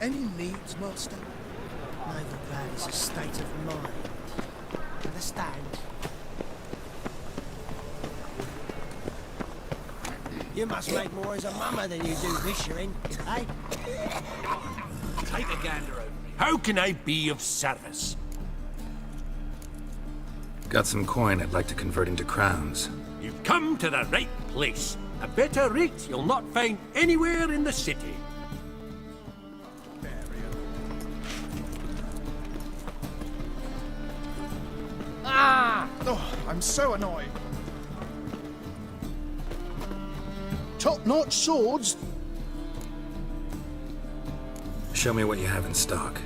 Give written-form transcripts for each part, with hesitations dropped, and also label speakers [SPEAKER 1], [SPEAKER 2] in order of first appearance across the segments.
[SPEAKER 1] Any needs, master? Novigrad is a state of mind. Understand? You must make more as a mummer than you do bishering, eh?
[SPEAKER 2] Take a gander over. How can I be of service?
[SPEAKER 3] Got some coin I'd like to convert into crowns.
[SPEAKER 2] You've come to the right place. A better rate you'll not find anywhere in the city.
[SPEAKER 1] Ah! Oh, I'm so annoyed. Top-notch swords?
[SPEAKER 3] Show me what you have in stock.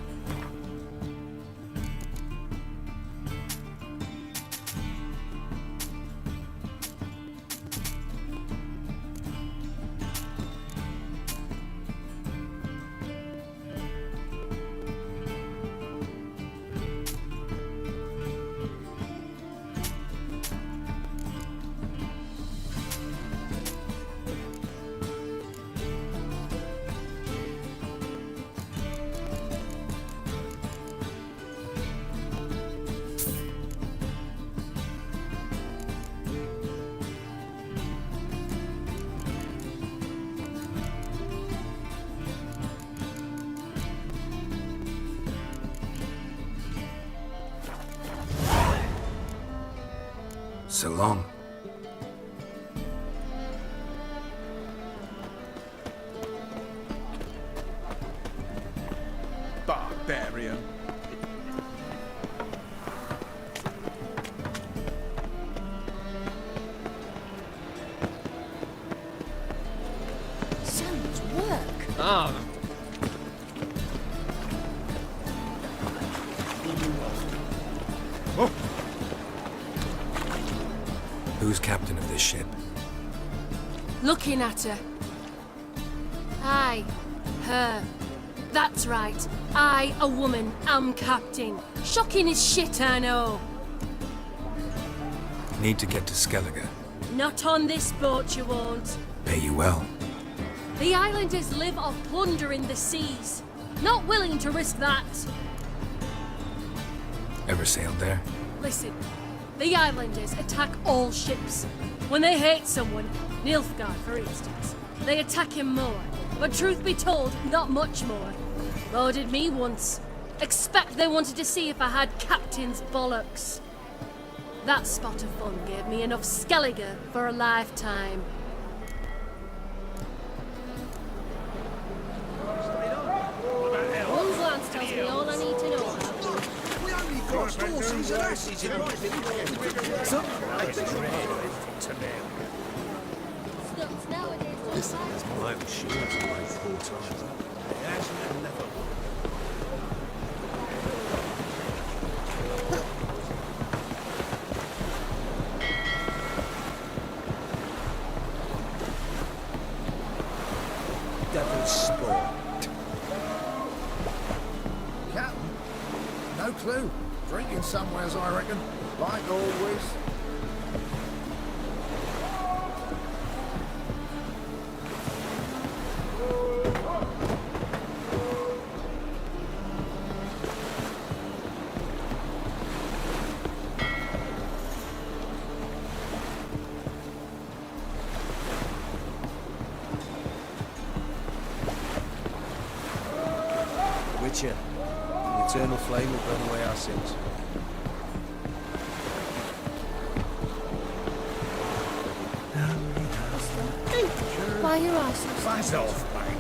[SPEAKER 3] So long.
[SPEAKER 1] Barbarian.
[SPEAKER 4] So much work.
[SPEAKER 2] Ah.
[SPEAKER 3] Who's captain of this ship?
[SPEAKER 4] Looking at her. Aye, her. That's right. I, a woman, am captain. Shocking as shit, I know.
[SPEAKER 3] Need to get to Skellige.
[SPEAKER 4] Not on this boat, you won't.
[SPEAKER 3] Pay you well.
[SPEAKER 4] The islanders live off plunder in the seas. Not willing to risk that.
[SPEAKER 3] Ever sailed there?
[SPEAKER 4] Listen, the islanders attack all ships. When they hate someone, Nilfgaard for instance, they attack him more. But truth be told, not much more. Loaded me once. Expect they wanted to see if I had captain's bollocks. That spot of fun gave me enough Skellige for a lifetime. One glance tells me all I need to know about you.
[SPEAKER 1] We only crossed horses and asses in my
[SPEAKER 4] Snuts nowadays don't fight.
[SPEAKER 2] I'm sure it's like 4 times.
[SPEAKER 1] devil's sport. Captain? No clue. Drinking somewheres, I reckon. Like always.
[SPEAKER 5] Witcher, the eternal flame will burn away our sins.
[SPEAKER 4] Why your eyes?
[SPEAKER 1] Faz off, mate.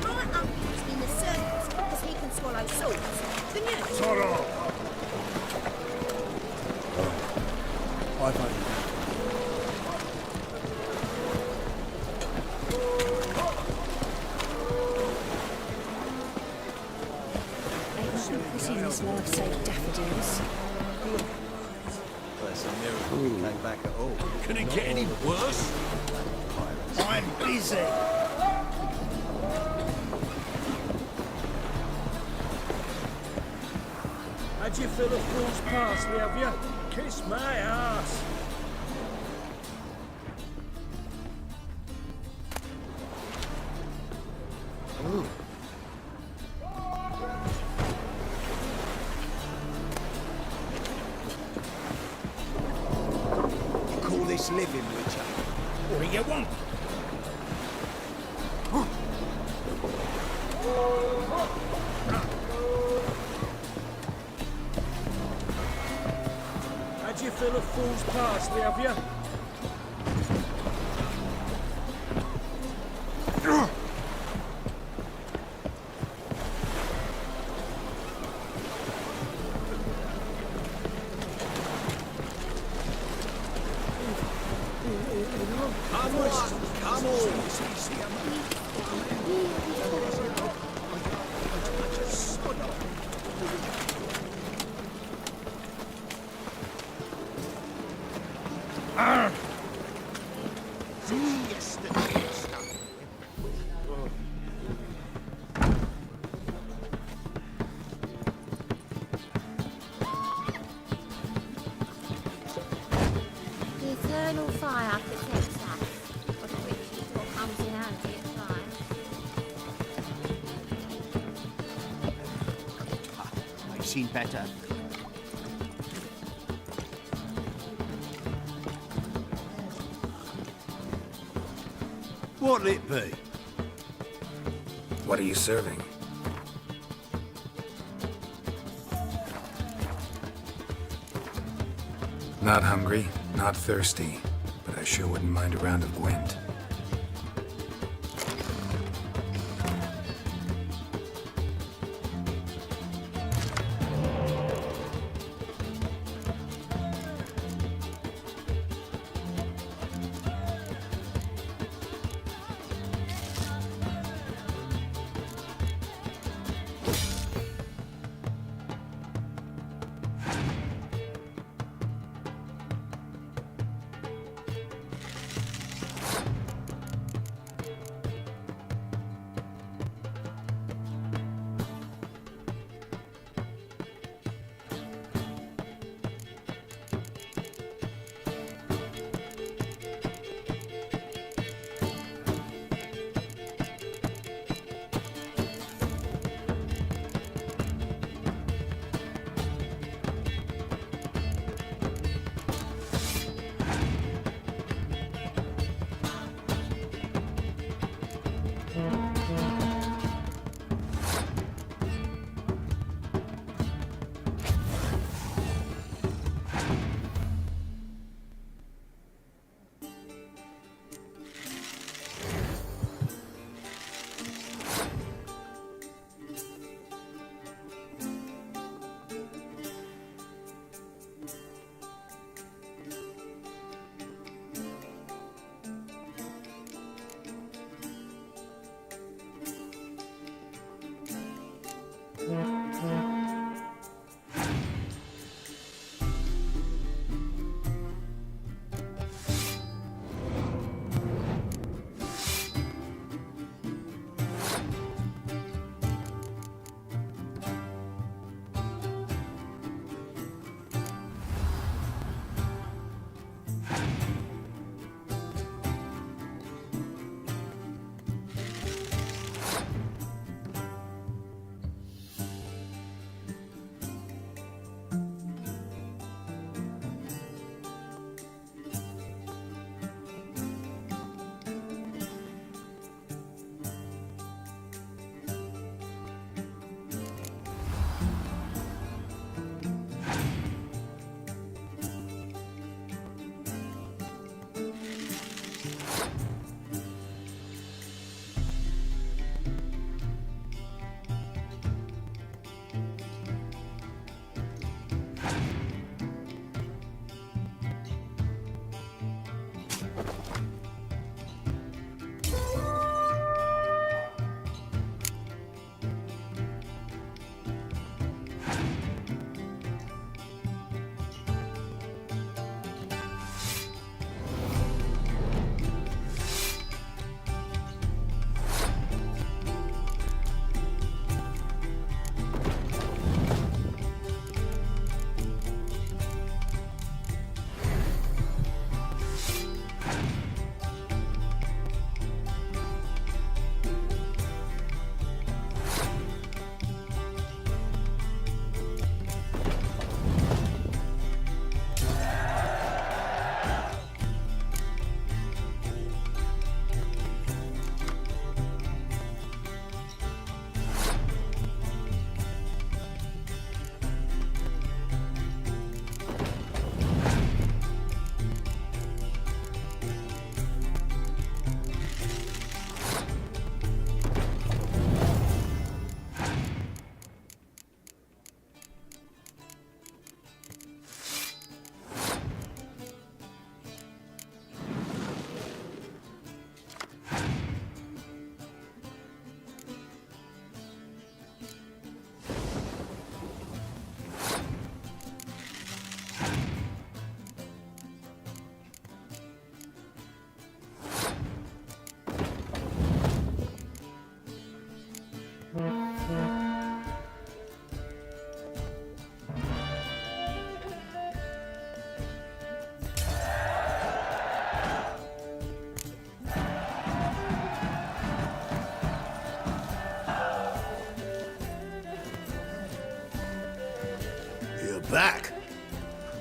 [SPEAKER 6] My uncle's in the circus because he can swallow swords. Can you?
[SPEAKER 5] I vote.
[SPEAKER 4] Ain't nothing pretty in this world save daffodils.
[SPEAKER 5] back at all.
[SPEAKER 2] Can it get any worse?
[SPEAKER 1] I'm busy.
[SPEAKER 7] Had you fill a fool's parsley, have you? Kiss my ass.
[SPEAKER 5] You call this living, Witcher?
[SPEAKER 1] What do you want?
[SPEAKER 7] Had you fill a fool's parsley, have you?
[SPEAKER 2] Come on, come on.
[SPEAKER 6] The eternal fire protects us, of which is what comes in handy at times.
[SPEAKER 1] I've seen better. What'll it be?
[SPEAKER 3] What are you serving? Not hungry, not thirsty, but I sure wouldn't mind a round of Gwent.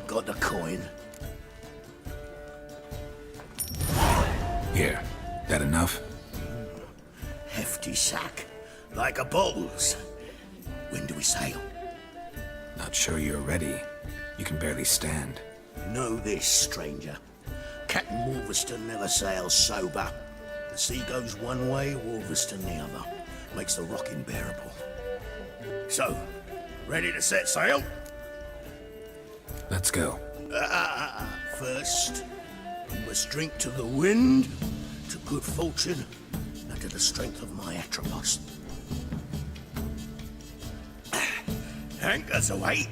[SPEAKER 8] got the coin.
[SPEAKER 3] Here. That enough?
[SPEAKER 8] Hefty sack. Like a bull's. When do we sail?
[SPEAKER 3] Not sure you're ready. You can barely stand.
[SPEAKER 8] Know this, stranger. Captain Wolverston never sails sober. The sea goes one way, Wolverston the other. Makes the rocking bearable. So, ready to set sail?
[SPEAKER 3] Let's go.
[SPEAKER 8] First, we must drink to the wind, to good fortune, and to the strength of my Atropos. Anchors away.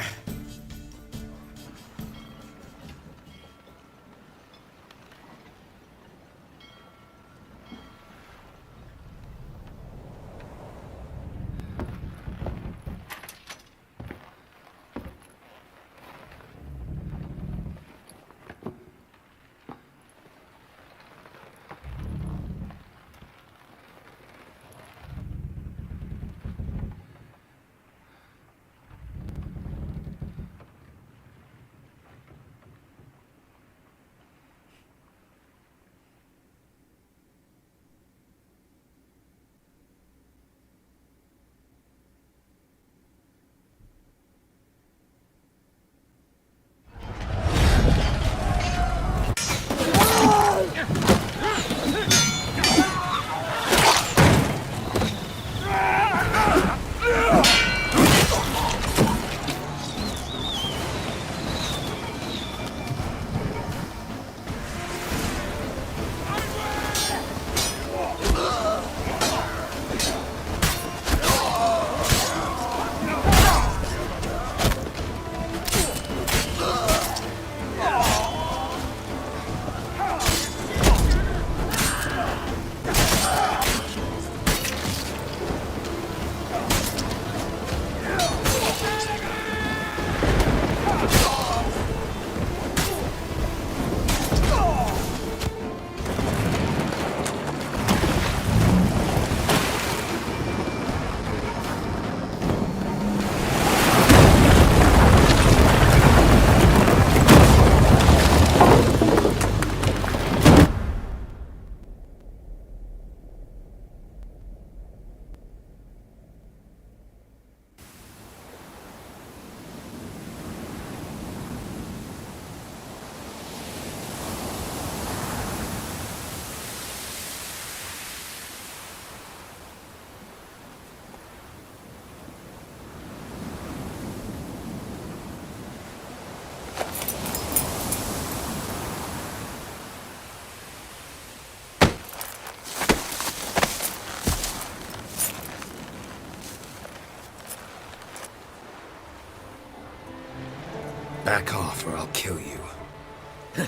[SPEAKER 3] Back off or I'll kill you.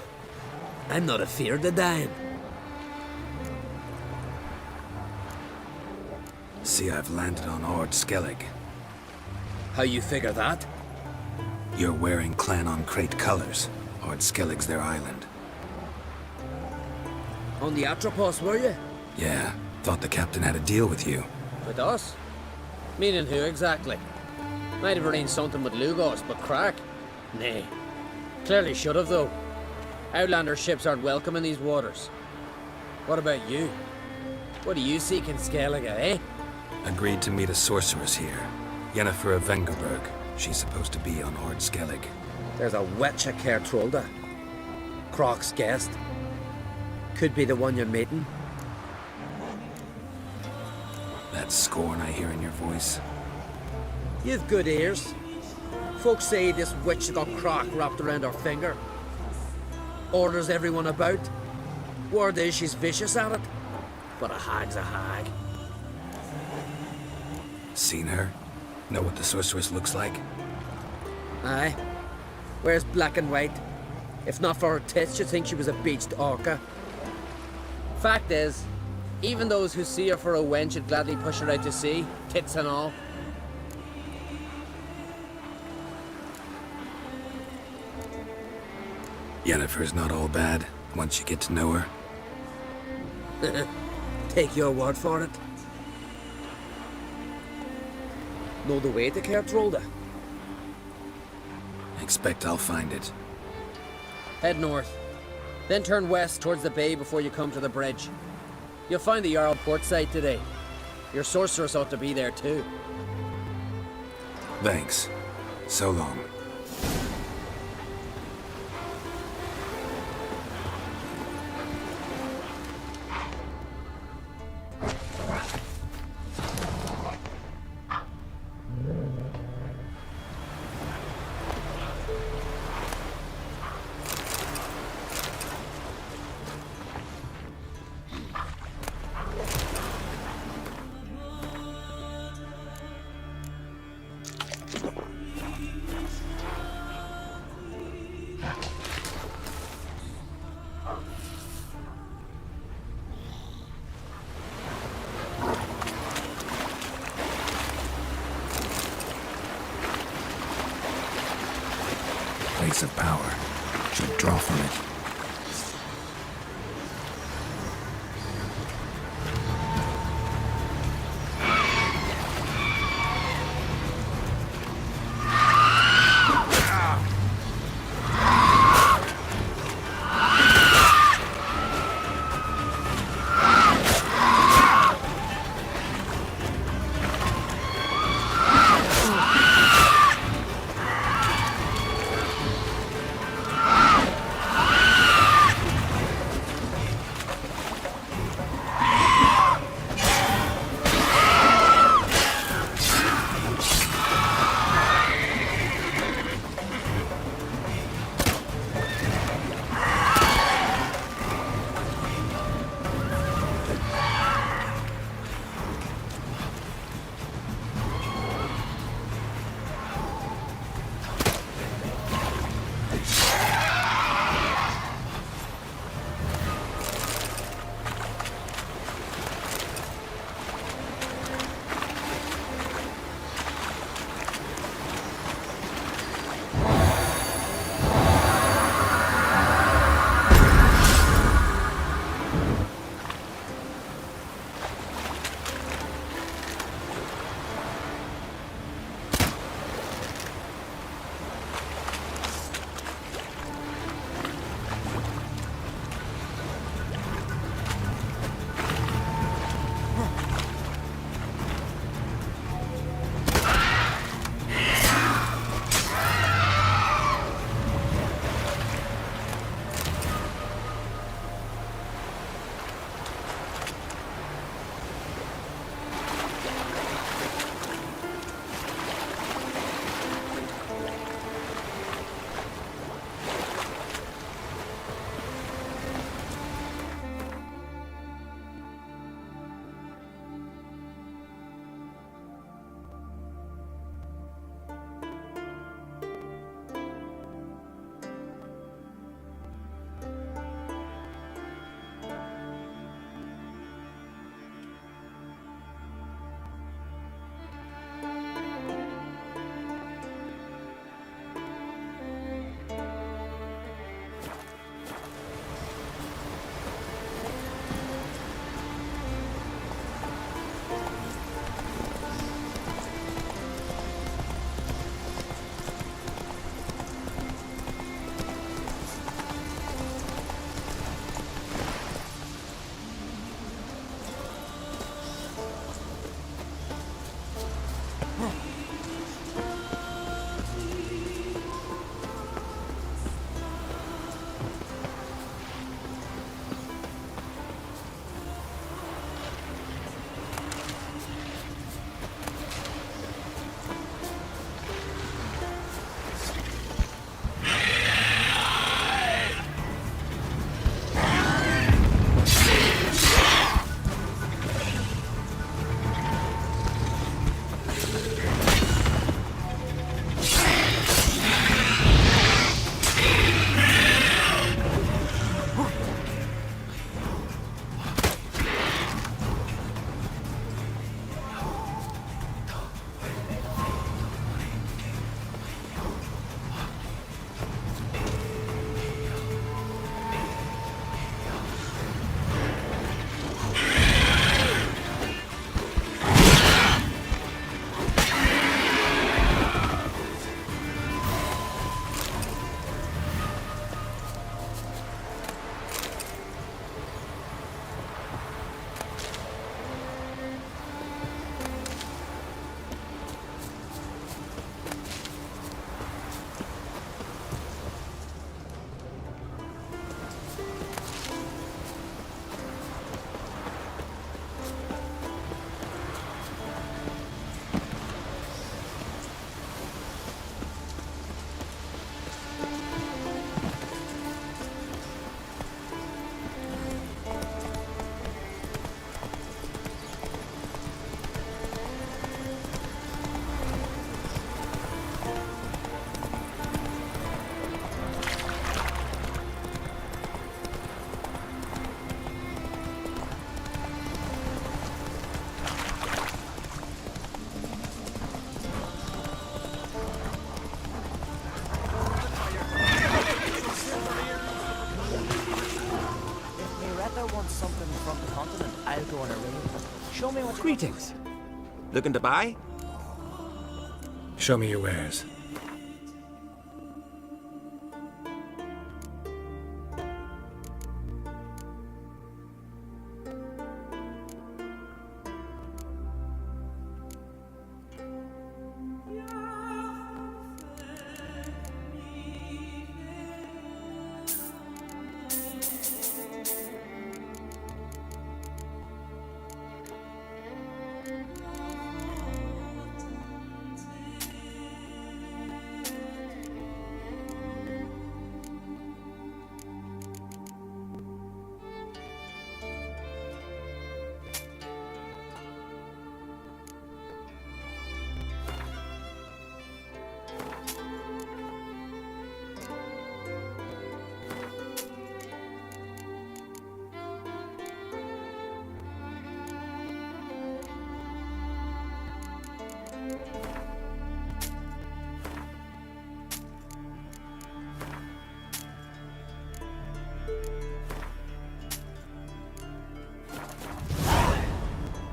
[SPEAKER 9] I'm not afeard of dying.
[SPEAKER 3] See, I've landed on Ord Skellig.
[SPEAKER 9] How you figure that?
[SPEAKER 3] You're wearing Clan on Crate colors. Ord Skellig's their island.
[SPEAKER 9] On the Atropos, were you?
[SPEAKER 3] Yeah, thought the captain had a deal with you.
[SPEAKER 9] With us? Meaning who exactly? Might have arranged something with Lugos, but crack? Nay. Clearly should have, though. Outlander ships aren't welcome in these waters. What about you? What do you seek in Skellige, eh?
[SPEAKER 3] Agreed to meet a sorceress here. Yennefer of Vengerberg. She's supposed to be on Ord Skellig.
[SPEAKER 9] There's a witch at Kertrolda. Croc's guest. Could be the one you're meeting.
[SPEAKER 3] That scorn I hear in your voice.
[SPEAKER 9] You've good ears. Folks say this witch has got Croc wrapped around her finger. Orders everyone about. Word is she's vicious at it. But a hag's a hag.
[SPEAKER 3] Seen her? Know what the sorceress looks like?
[SPEAKER 9] Aye. Wears black and white. If not for her tits, you'd think she was a beached orca. Fact is, even those who see her for a wench would gladly push her out to sea, tits and all.
[SPEAKER 3] Yennefer's not all bad, once you get to know her.
[SPEAKER 9] Take your word for it. Know the way to Kertrolda?
[SPEAKER 3] Expect I'll find it.
[SPEAKER 9] Head north. Then turn west towards the bay before you come to the bridge. You'll find the Jarl port site today. Your sorceress ought to be there too.
[SPEAKER 3] Thanks. So long. Place of power. Should draw from it.
[SPEAKER 1] Go on, Irene. Show me what you
[SPEAKER 10] Greetings. Looking to buy?
[SPEAKER 3] Show me your wares.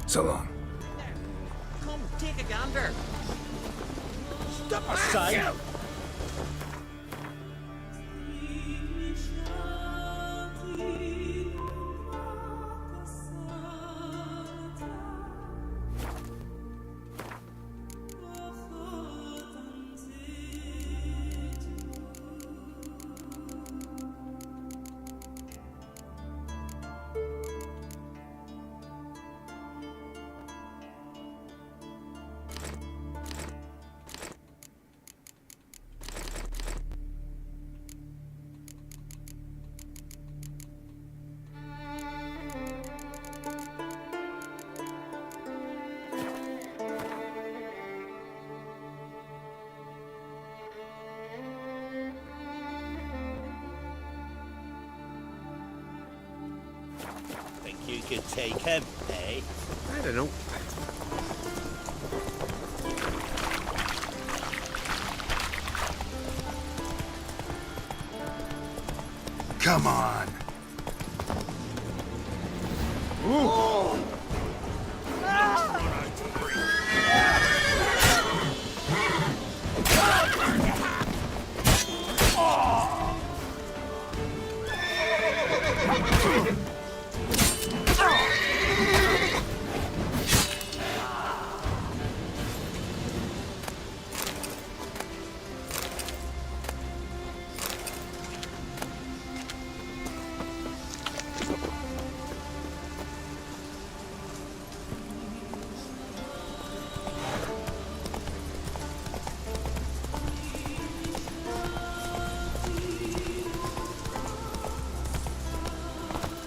[SPEAKER 3] So long.
[SPEAKER 10] Come, take a gander.
[SPEAKER 7] Step aside.
[SPEAKER 8] Think you could take him, eh?
[SPEAKER 10] I don't know.
[SPEAKER 8] Come on.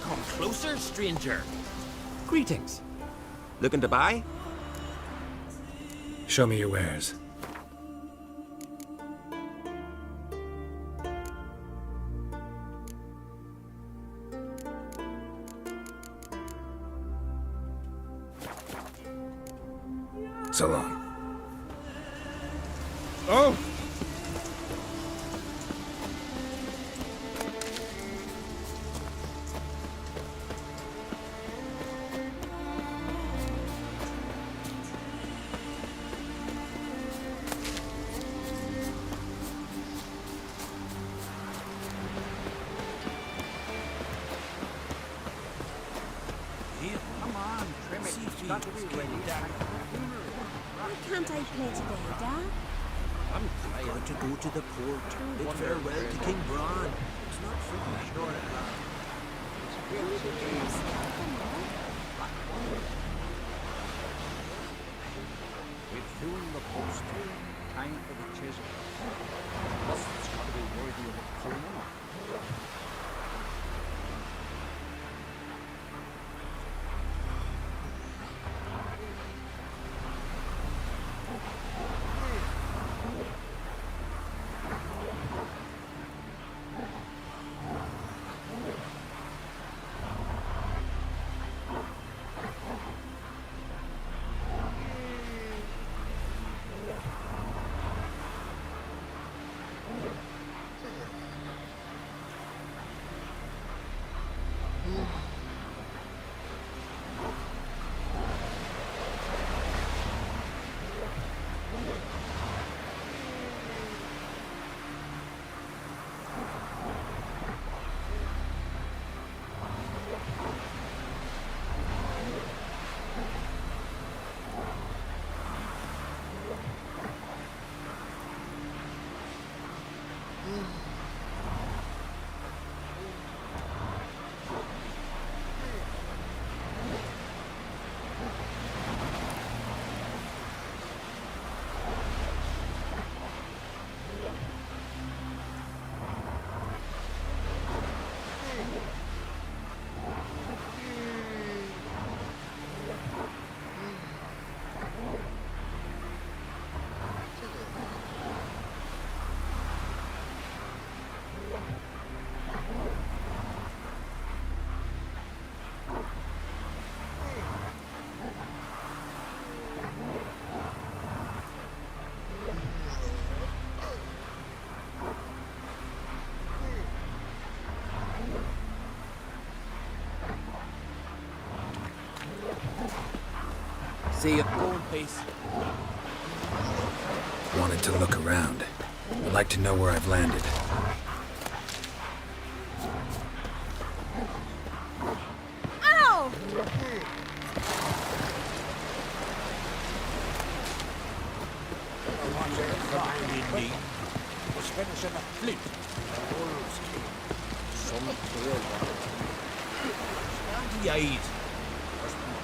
[SPEAKER 10] Come closer, stranger. Greetings. Looking to buy?
[SPEAKER 3] Show me your wares. So long.
[SPEAKER 7] Oh!
[SPEAKER 6] Why can't I play today, Dad?
[SPEAKER 1] I've got to go to the port. Bid farewell to King Bran. It's not finished.
[SPEAKER 7] We've filled the post. Time for the chase. It's got to be worthy of a full
[SPEAKER 10] See you. Go in peace.
[SPEAKER 3] Wanted to look around. I'd like to know where I've landed.
[SPEAKER 6] Ow!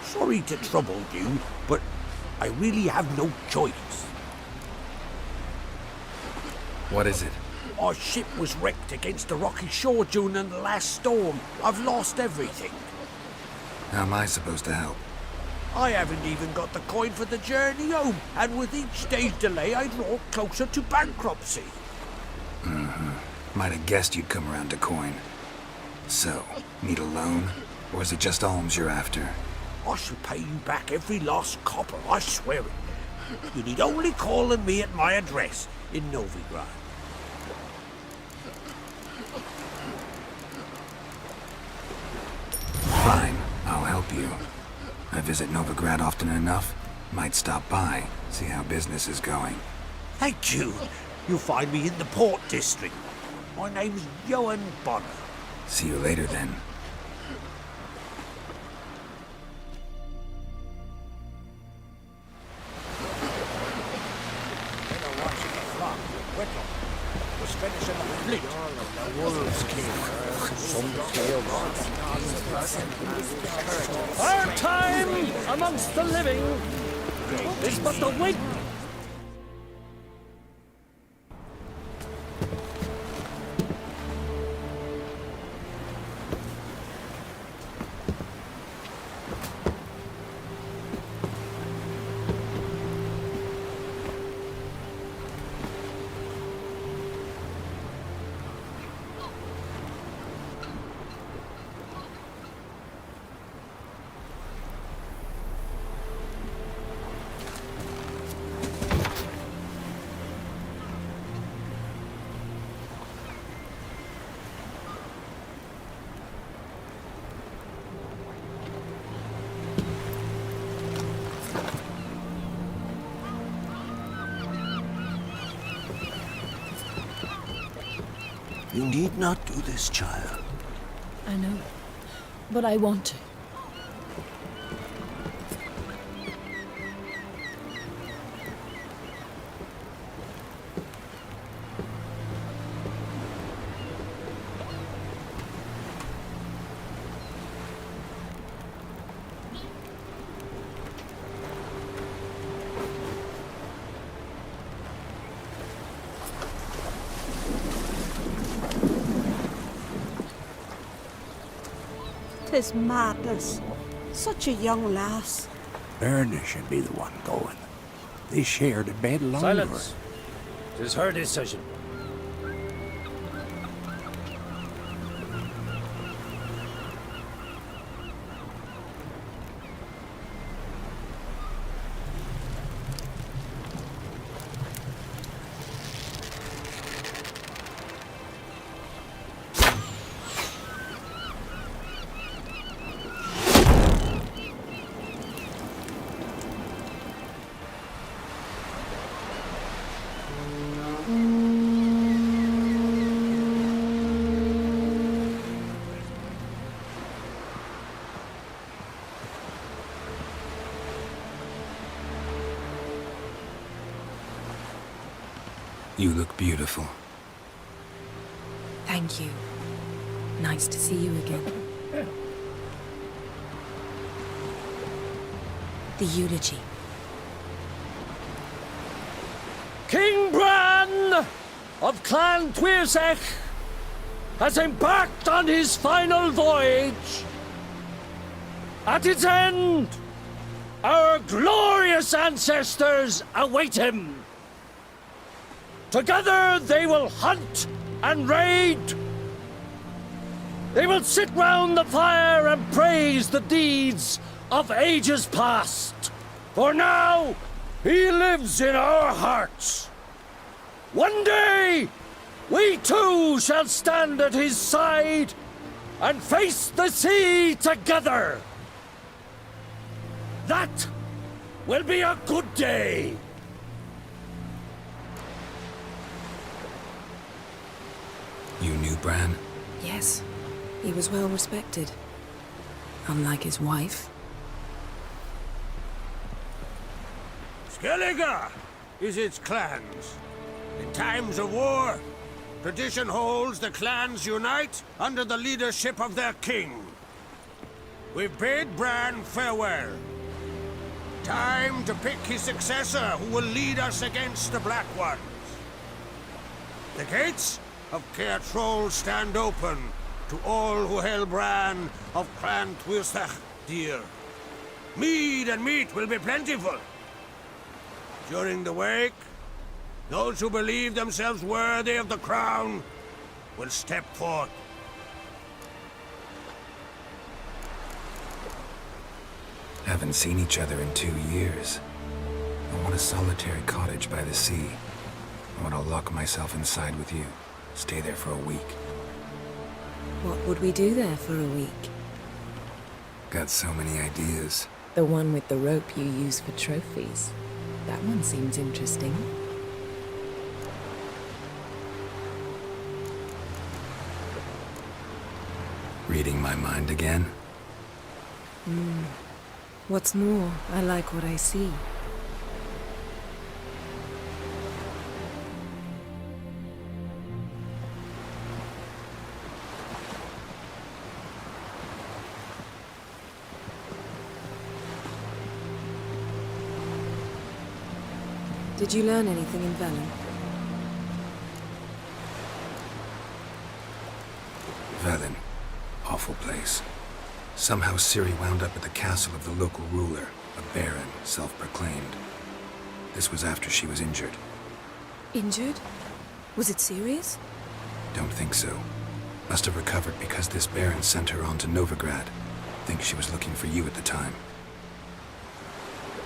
[SPEAKER 2] Sorry to trouble you, but I really have no choice.
[SPEAKER 3] What is it?
[SPEAKER 2] Our ship was wrecked against the rocky shore during the last storm. I've lost everything.
[SPEAKER 3] How am I supposed to help?
[SPEAKER 2] I haven't even got the coin for the journey home, and with each day's delay, I draw closer to bankruptcy.
[SPEAKER 3] Might have guessed you'd come around to coin. So, need a loan? Or is it just alms you're after?
[SPEAKER 2] I shall pay you back every last copper, I swear it. You need only call on me at my address in Novigrad.
[SPEAKER 3] Fine, I'll help you. I visit Novigrad often enough. Might stop by, see how business is going.
[SPEAKER 2] Thank you. You'll find me in the Port District. My name's Johan Bonner.
[SPEAKER 3] See you later then.
[SPEAKER 2] Our time amongst the living is but the wait.
[SPEAKER 8] You need not do this, child.
[SPEAKER 1] I know, but I want to.
[SPEAKER 11] Tis madness. Such a young lass.
[SPEAKER 8] Erna should be the one going. They shared a bed longer.
[SPEAKER 9] Silence. Tis her decision.
[SPEAKER 3] You look beautiful.
[SPEAKER 1] Thank you. Nice to see you again. The eulogy.
[SPEAKER 2] King Bran of Clan Tuirsech has embarked on his final voyage. At its end, our glorious ancestors await him. Together they will hunt and raid. They will sit round the fire and praise the deeds of ages past. For now, he lives in our hearts. One day, we too shall stand at his side and face the sea together. That will be a good day.
[SPEAKER 3] You knew Bran?
[SPEAKER 12] Yes. He was well respected. Unlike his wife.
[SPEAKER 7] Skellige is its clans. In times of war, tradition holds the clans unite under the leadership of their king. We've bade Bran farewell. Time to pick his successor who will lead us against the Black Ones. The gates of Caer Troll stand open to all who hail Bran of Clan Tuirsach dear. Mead and meat will be plentiful. During the wake, those who believe themselves worthy of the crown will step forth.
[SPEAKER 3] Haven't seen each other in 2 years. I want a solitary cottage by the sea. I want to lock myself inside with you. Stay there for a week.
[SPEAKER 12] What would we do there for a week?
[SPEAKER 3] Got so many ideas.
[SPEAKER 12] The one with the rope you use for trophies. That one seems interesting.
[SPEAKER 3] Reading my mind again?
[SPEAKER 12] What's more, I like what I see. Did you learn anything in Velen?
[SPEAKER 3] Velen. Awful place. Somehow Ciri wound up at the castle of the local ruler, a baron, self-proclaimed. This was after she was injured.
[SPEAKER 12] Injured? Was it serious?
[SPEAKER 3] Don't think so. Must have recovered because this baron sent her on to Novigrad. Think she was looking for you at the time.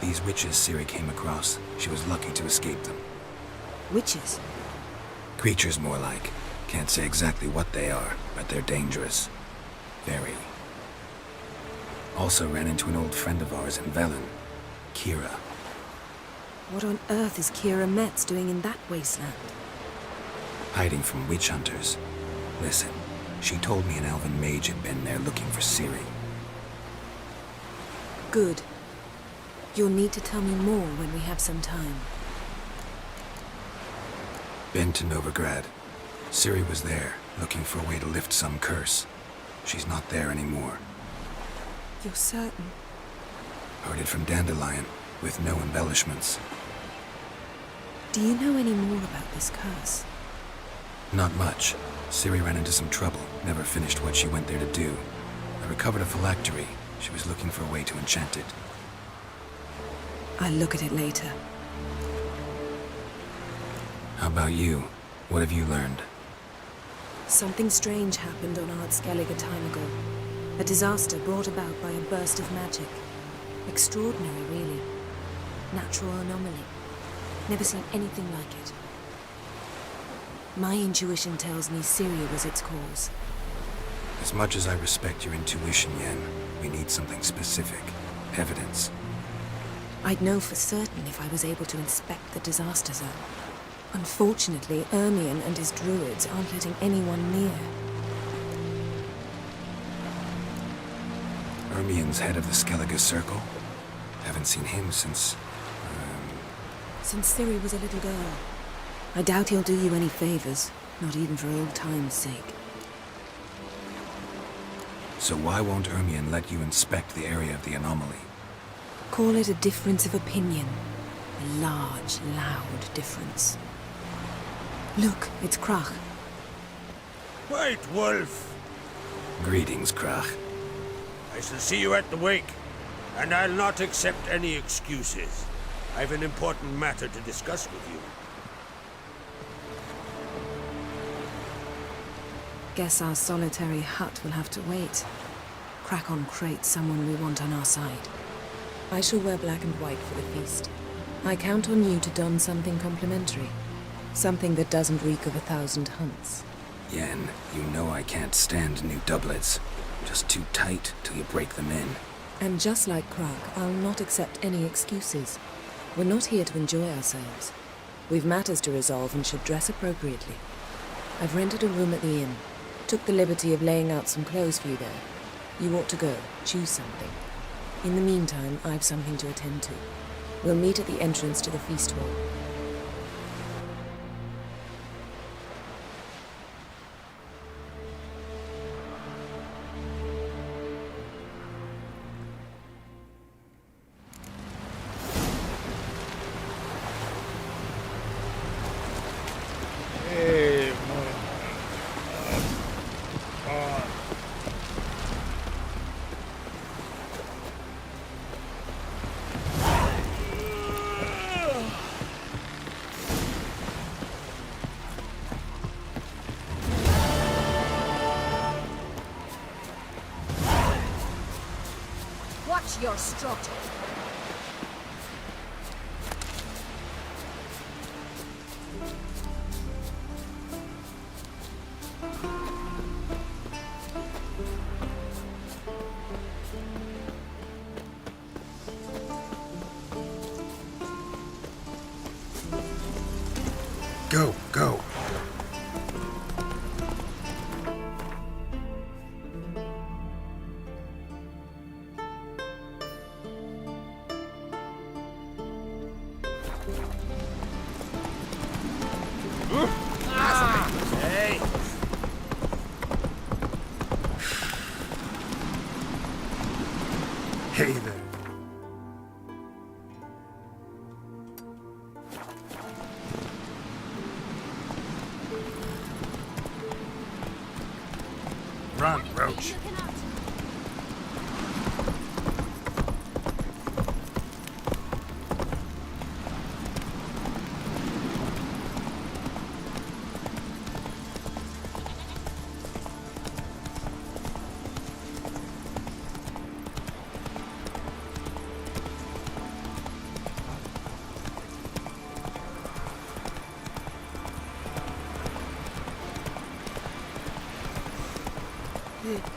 [SPEAKER 3] These witches Ciri came across, she was lucky to escape them.
[SPEAKER 12] Witches?
[SPEAKER 3] Creatures more like. Can't say exactly what they are, but they're dangerous. Very. Also ran into an old friend of ours in Velen, Kira.
[SPEAKER 12] What on earth is Kira Metz doing in that wasteland?
[SPEAKER 3] Hiding from witch hunters. Listen, she told me an elven mage had been there looking for Ciri.
[SPEAKER 12] Good. You'll need to tell me more when we have some time.
[SPEAKER 3] Been to Novigrad. Ciri was there, looking for a way to lift some curse. She's not there anymore.
[SPEAKER 12] You're certain?
[SPEAKER 3] Heard it from Dandelion, with no embellishments.
[SPEAKER 12] Do you know any more about this curse?
[SPEAKER 3] Not much. Ciri ran into some trouble, never finished what she went there to do. I recovered a phylactery. She was looking for a way to enchant it.
[SPEAKER 12] I'll look at it later.
[SPEAKER 3] How about you? What have you learned?
[SPEAKER 12] Something strange happened on Ard Skellige a time ago. A disaster brought about by a burst of magic. Extraordinary, really. Natural anomaly. Never seen anything like it. My intuition tells me Ciri was its cause.
[SPEAKER 3] As much as I respect your intuition, Yen, we need something specific. Evidence.
[SPEAKER 12] I'd know for certain if I was able to inspect the disaster zone. Unfortunately, Ermion and his druids aren't letting anyone near.
[SPEAKER 3] Ermion's head of the Skellige Circle? Haven't seen him since...
[SPEAKER 12] Since Ciri was a little girl. I doubt he'll do you any favors, not even for old time's sake.
[SPEAKER 3] So why won't Ermion let you inspect the area of the anomaly?
[SPEAKER 12] Call it a difference of opinion. A large, loud difference. Look, it's Crach.
[SPEAKER 7] White Wolf!
[SPEAKER 3] Greetings, Crach.
[SPEAKER 7] I shall see you at the wake, and I'll not accept any excuses. I've an important matter to discuss with you.
[SPEAKER 12] Guess our solitary hut will have to wait. Crach-on Crate's someone we want on our side. I shall wear black and white for the feast. I count on you to don something complimentary. Something that doesn't reek of 1,000 hunts.
[SPEAKER 3] Yen, you know I can't stand new doublets. Just too tight till you break them in.
[SPEAKER 12] And just like Crag, I'll not accept any excuses. We're not here to enjoy ourselves. We've matters to resolve and should dress appropriately. I've rented a room at the inn. Took the liberty of laying out some clothes for you there. You ought to go. Choose something. In the meantime, I've something to attend to. We'll meet at the entrance to the feast hall.
[SPEAKER 4] Watch your strut.
[SPEAKER 3] Go, go.
[SPEAKER 7] Hey!
[SPEAKER 3] Hey there. Run, Roach.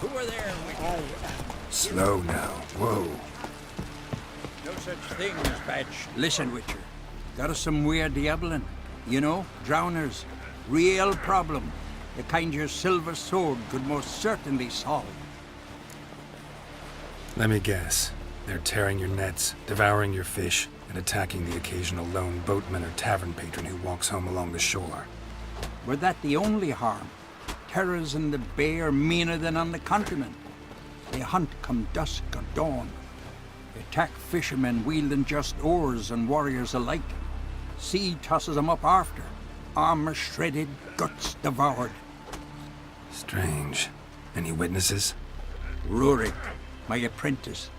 [SPEAKER 7] Who are there?
[SPEAKER 3] Slow now. Whoa.
[SPEAKER 7] No such thing as badge.
[SPEAKER 13] Listen, Witcher. Got us some weird diabling. You know, drowners. Real problem. The kind your silver sword could most certainly solve.
[SPEAKER 3] Let me guess. They're tearing your nets, devouring your fish, and attacking the occasional lone boatman or tavern patron who walks home along the shore.
[SPEAKER 13] Were that the only harm? Terrors in the bay are meaner than on the continent. They hunt come dusk or dawn. They attack fishermen wielding just oars and warriors alike. Sea tosses them up after. Armor shredded, guts devoured.
[SPEAKER 3] Strange. Any witnesses?
[SPEAKER 13] Rurik, my apprentice.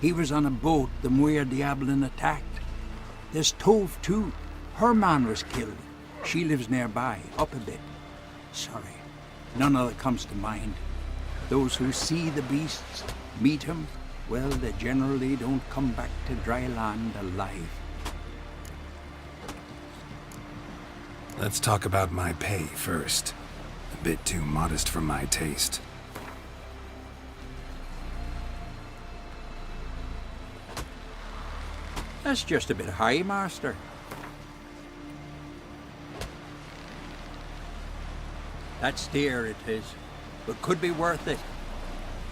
[SPEAKER 13] He was on a boat the Muir Diablin attacked. There's Tove, too. Her man was killed. She lives nearby, up a bit. Sorry, none other comes to mind. Those who see the beasts, meet him, well, they generally don't come back to dry land alive.
[SPEAKER 3] Let's talk about my pay first. A bit too modest for my taste.
[SPEAKER 13] That's just a bit high, Master. That's dear, it is, but could be worth it.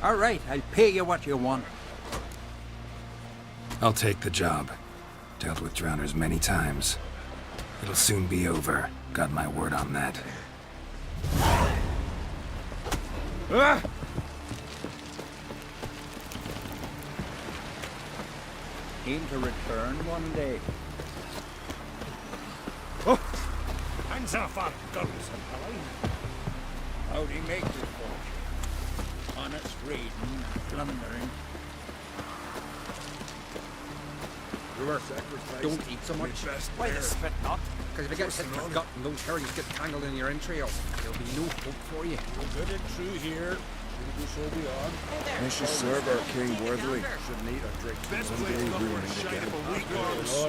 [SPEAKER 13] All right, I'll pay you what you want.
[SPEAKER 3] I'll take the job. Dealt with drowners many times. It'll soon be over. Got my word on that.
[SPEAKER 13] Aim to return one day.
[SPEAKER 7] Hands off our guns and how'd he make his fortune? Honest raiding and plundering.
[SPEAKER 5] Don't eat so much. Why the spit not? Because if you get hit in the gut and those hairs get tangled in your entrails, there'll be no hope for you.
[SPEAKER 7] We're good and true here. We so beyond.
[SPEAKER 5] We should serve our king worthily. Shouldn't eat or drink. Someday we'll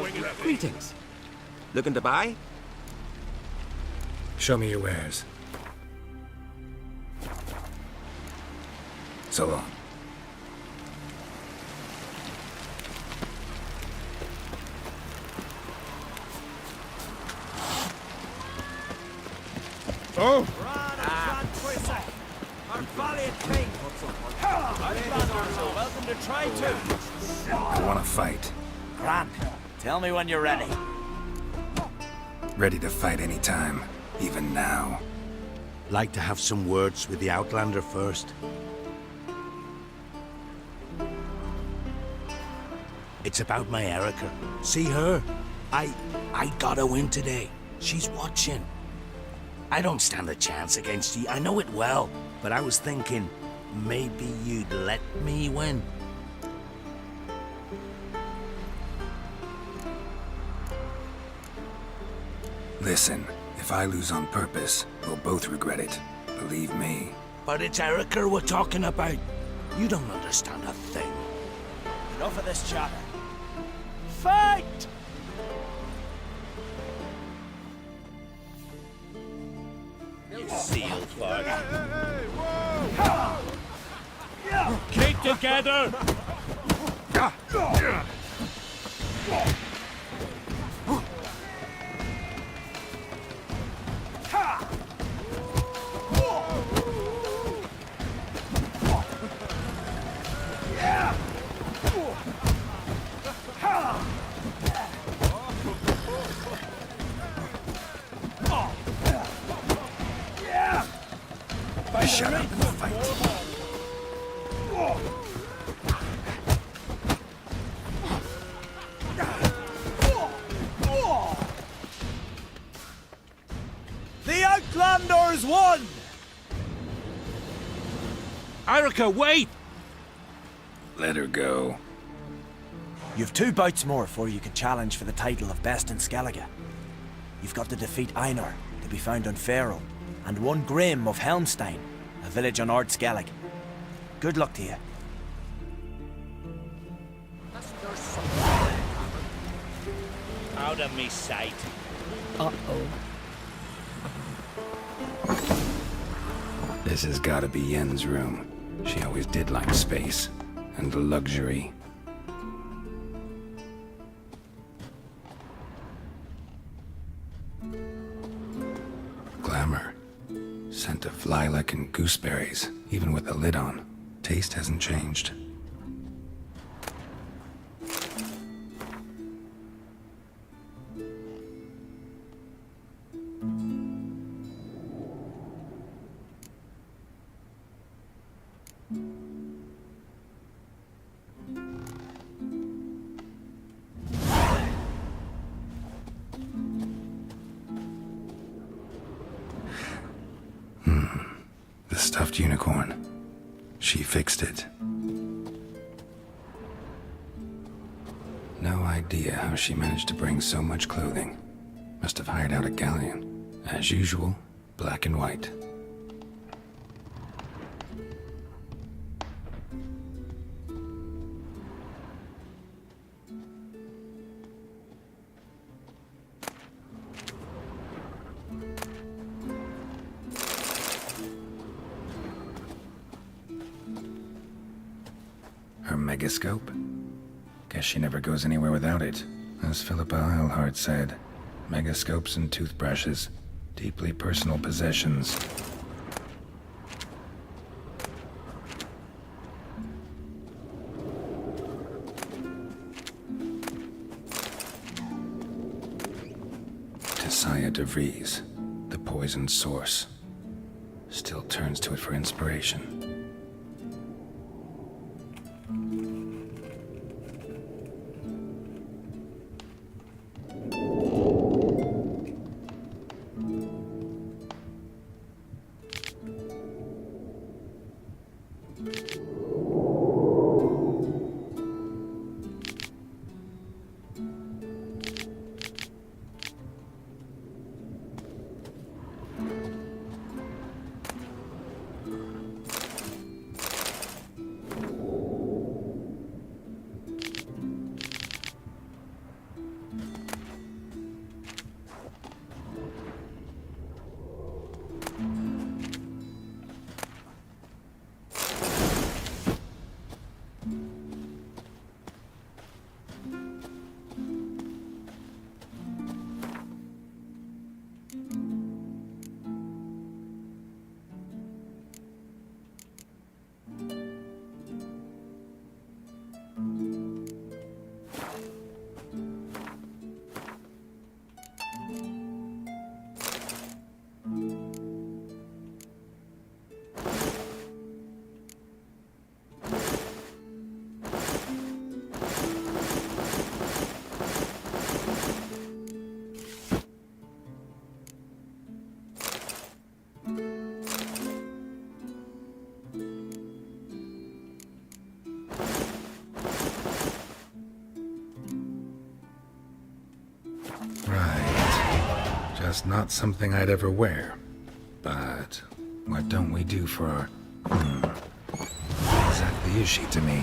[SPEAKER 5] meet again.
[SPEAKER 10] Greetings. Looking to buy?
[SPEAKER 3] Show me your wares. So long.
[SPEAKER 7] Oh?
[SPEAKER 14] Our valiant king. Welcome to try to.
[SPEAKER 3] I want to fight.
[SPEAKER 14] Grant, tell me when you're ready.
[SPEAKER 3] Ready to fight anytime, even now.
[SPEAKER 8] Like to have some words with the Outlander first? It's about my Erica. See her? I got a win today. She's watching. I don't stand a chance against you. I know it well. But I was thinking, maybe you'd let me win.
[SPEAKER 3] Listen, if I lose on purpose, we'll both regret it. Believe me.
[SPEAKER 8] But it's Erica we're talking about. You don't understand a thing.
[SPEAKER 14] Enough of this chatter. Fight!
[SPEAKER 8] Seal fuck.
[SPEAKER 2] Keep together!
[SPEAKER 3] Shut up and fight.
[SPEAKER 14] The Outlanders won!
[SPEAKER 7] Erica, wait!
[SPEAKER 3] Let her go.
[SPEAKER 14] You've 2 bouts more before you can challenge for the title of Best in Skellige. You've got to defeat Einar, to be found on Faroe, and 1 Grim of Helmstein, a village on Ard Skellig. Good luck to you.
[SPEAKER 8] Out of me sight.
[SPEAKER 12] Uh-oh.
[SPEAKER 3] This has gotta be Yen's room. She always did like space. And luxury. Glamour. Scent of lilac and gooseberries, even with the lid on. Taste hasn't changed. The stuffed unicorn. She fixed it. No idea how she managed to bring so much clothing. Must have hired out a galleon. As usual, black and white. Her megascope? Guess she never goes anywhere without it. As Philippa Eilhart said, megascopes and toothbrushes, deeply personal possessions. Tisaya de Vries, the poisoned source, still turns to it for inspiration. It's not something I'd ever wear. But what don't we do for our... What exactly is she to me?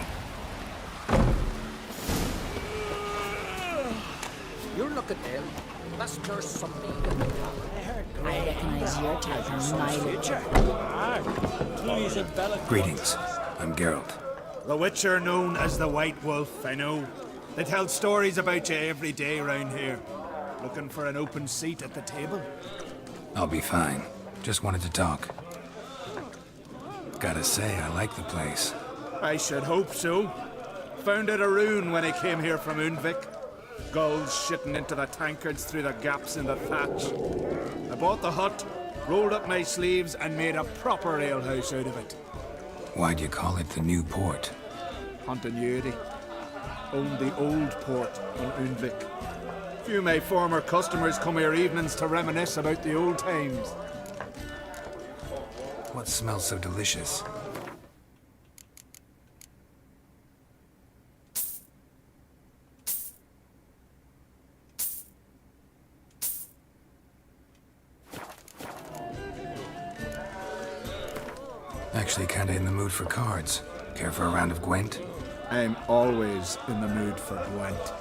[SPEAKER 9] You're looking ill. Let's nurse something.
[SPEAKER 15] I recognize your type from my future.
[SPEAKER 3] Greetings. I'm Geralt.
[SPEAKER 16] The Witcher known as the White Wolf, I know. They tell stories about you every day around here. Looking for an open seat at the table?
[SPEAKER 3] I'll be fine. Just wanted to talk. Gotta say, I like the place.
[SPEAKER 16] I should hope so. Found it a rune when I came here from Undvik. Gulls shitting into the tankards through the gaps in the thatch. I bought the hut, rolled up my sleeves, and made a proper alehouse out of it.
[SPEAKER 3] Why'd you call it the New Port?
[SPEAKER 16] Continuity. Owned the old port on Undvik. Few of my former customers come here evenings to reminisce about the old times.
[SPEAKER 3] What smells so delicious? Actually kinda in the mood for cards. Care for a round of Gwent?
[SPEAKER 16] I'm always in the mood for Gwent.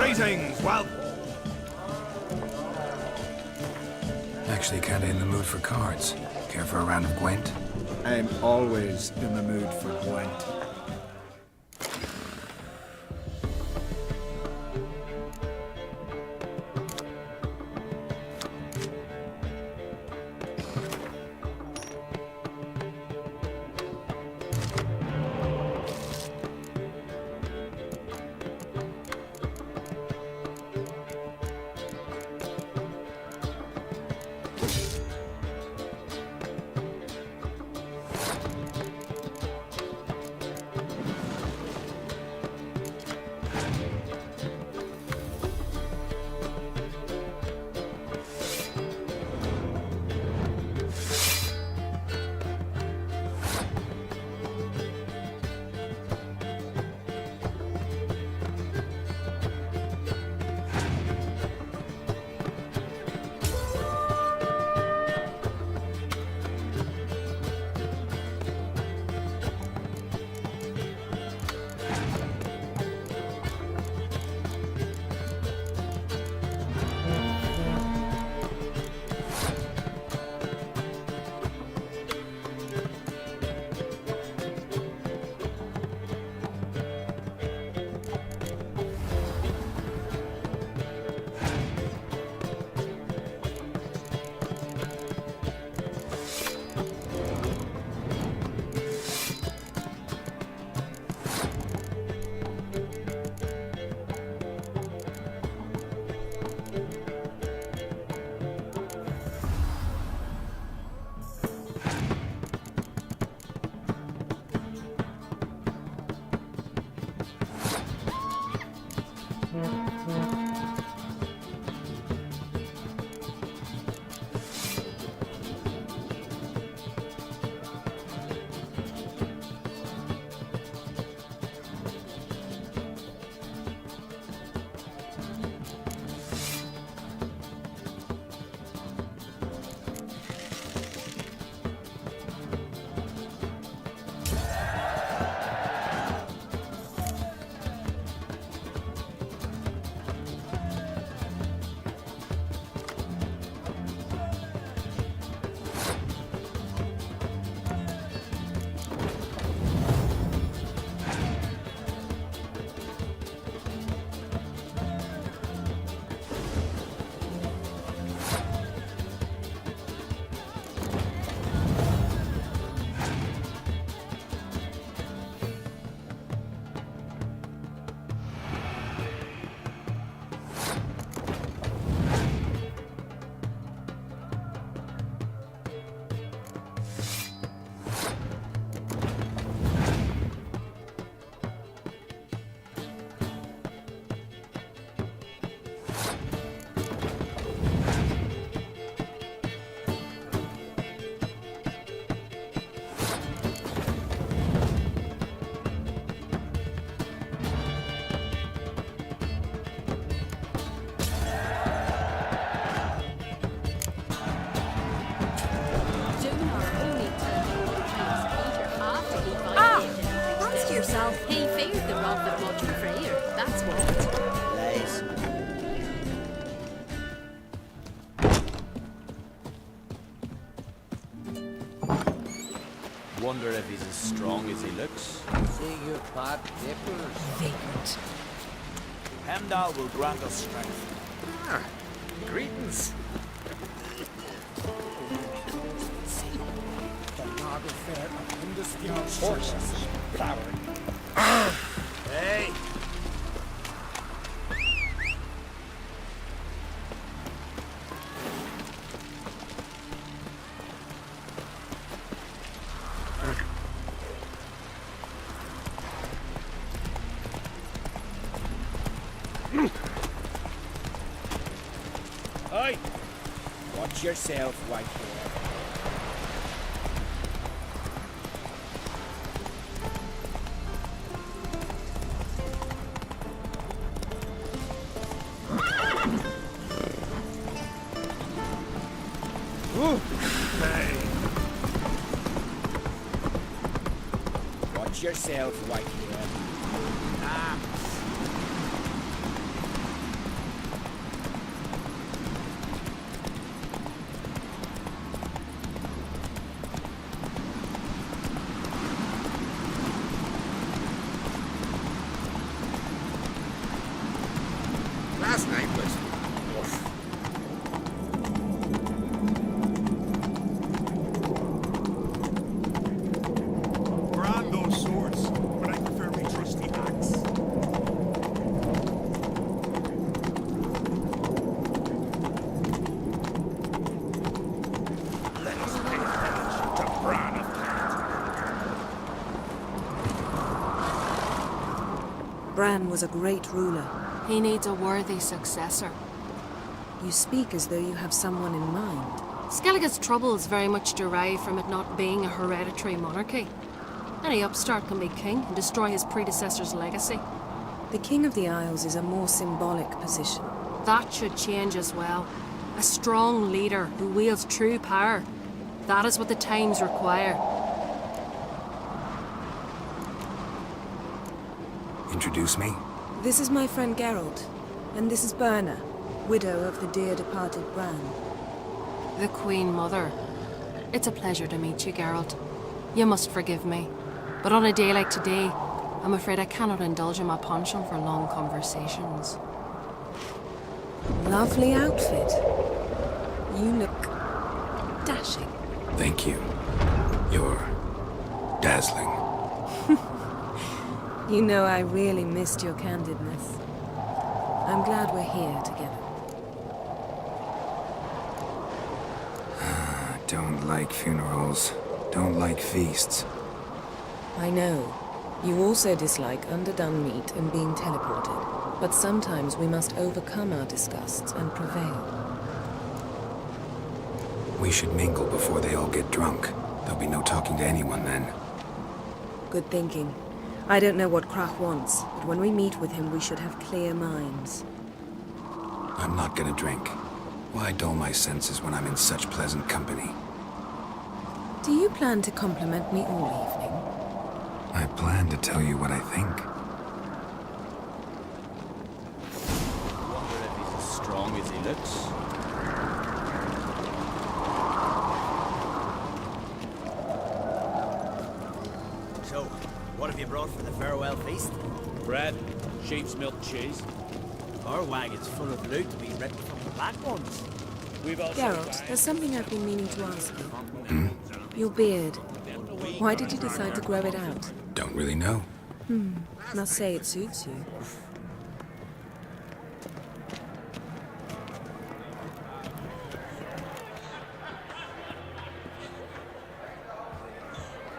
[SPEAKER 16] Greetings, well...
[SPEAKER 3] Actually kinda in the mood for cards. Care for a round of Gwent?
[SPEAKER 16] I'm always in the mood for Gwent.
[SPEAKER 4] He feared the wrath of Roger Freyr, that's what.
[SPEAKER 1] Lies.
[SPEAKER 10] Wonder if he's as strong as he looks.
[SPEAKER 9] See your bad dippers.
[SPEAKER 15] Vagrant.
[SPEAKER 14] Hemdall will grant us strength.
[SPEAKER 5] Ah, greetings.
[SPEAKER 14] Horses. Plowering.
[SPEAKER 5] Hey!
[SPEAKER 14] Oi! Watch yourself, Whitehair. Watch yourself, Whitehair.
[SPEAKER 12] Bran was a great ruler.
[SPEAKER 4] He needs a worthy successor.
[SPEAKER 12] You speak as though you have someone in mind.
[SPEAKER 4] Skellige's troubles very much derive from it not being a hereditary monarchy. Any upstart can be king and destroy his predecessor's legacy.
[SPEAKER 12] The King of the Isles is a more symbolic position.
[SPEAKER 4] That should change as well. A strong leader who wields true power. That is what the times require.
[SPEAKER 3] Introduce me?
[SPEAKER 12] This is my friend Geralt, and this is Birna, widow of the dear departed Bran.
[SPEAKER 4] The Queen Mother. It's a pleasure to meet you, Geralt. You must forgive me, but on a day like today, I'm afraid I cannot indulge in my penchant for long conversations.
[SPEAKER 12] Lovely outfit. You look dashing.
[SPEAKER 3] Thank you. You're dazzling.
[SPEAKER 12] You know, I really missed your candidness. I'm glad we're here together.
[SPEAKER 3] Don't like funerals. Don't like feasts.
[SPEAKER 12] I know. You also dislike underdone meat and being teleported. But sometimes we must overcome our disgusts and prevail.
[SPEAKER 3] We should mingle before they all get drunk. There'll be no talking to anyone then.
[SPEAKER 12] Good thinking. I don't know what Krach wants, but when we meet with him, we should have clear minds.
[SPEAKER 3] I'm not gonna drink. Why dull my senses when I'm in such pleasant company?
[SPEAKER 12] Do you plan to compliment me all evening?
[SPEAKER 3] I plan to tell you what I think.
[SPEAKER 10] Wonder if he's as strong as he looks.
[SPEAKER 14] So, what have you brought for the farewell feast?
[SPEAKER 10] Bread, sheep's milk cheese.
[SPEAKER 14] Our wagon's full of loot to be ripped from the black ones.
[SPEAKER 12] Geralt, there's something I've been meaning to ask you. Your beard. Why did you decide to grow it out?
[SPEAKER 3] Don't really know.
[SPEAKER 12] Must say it suits you.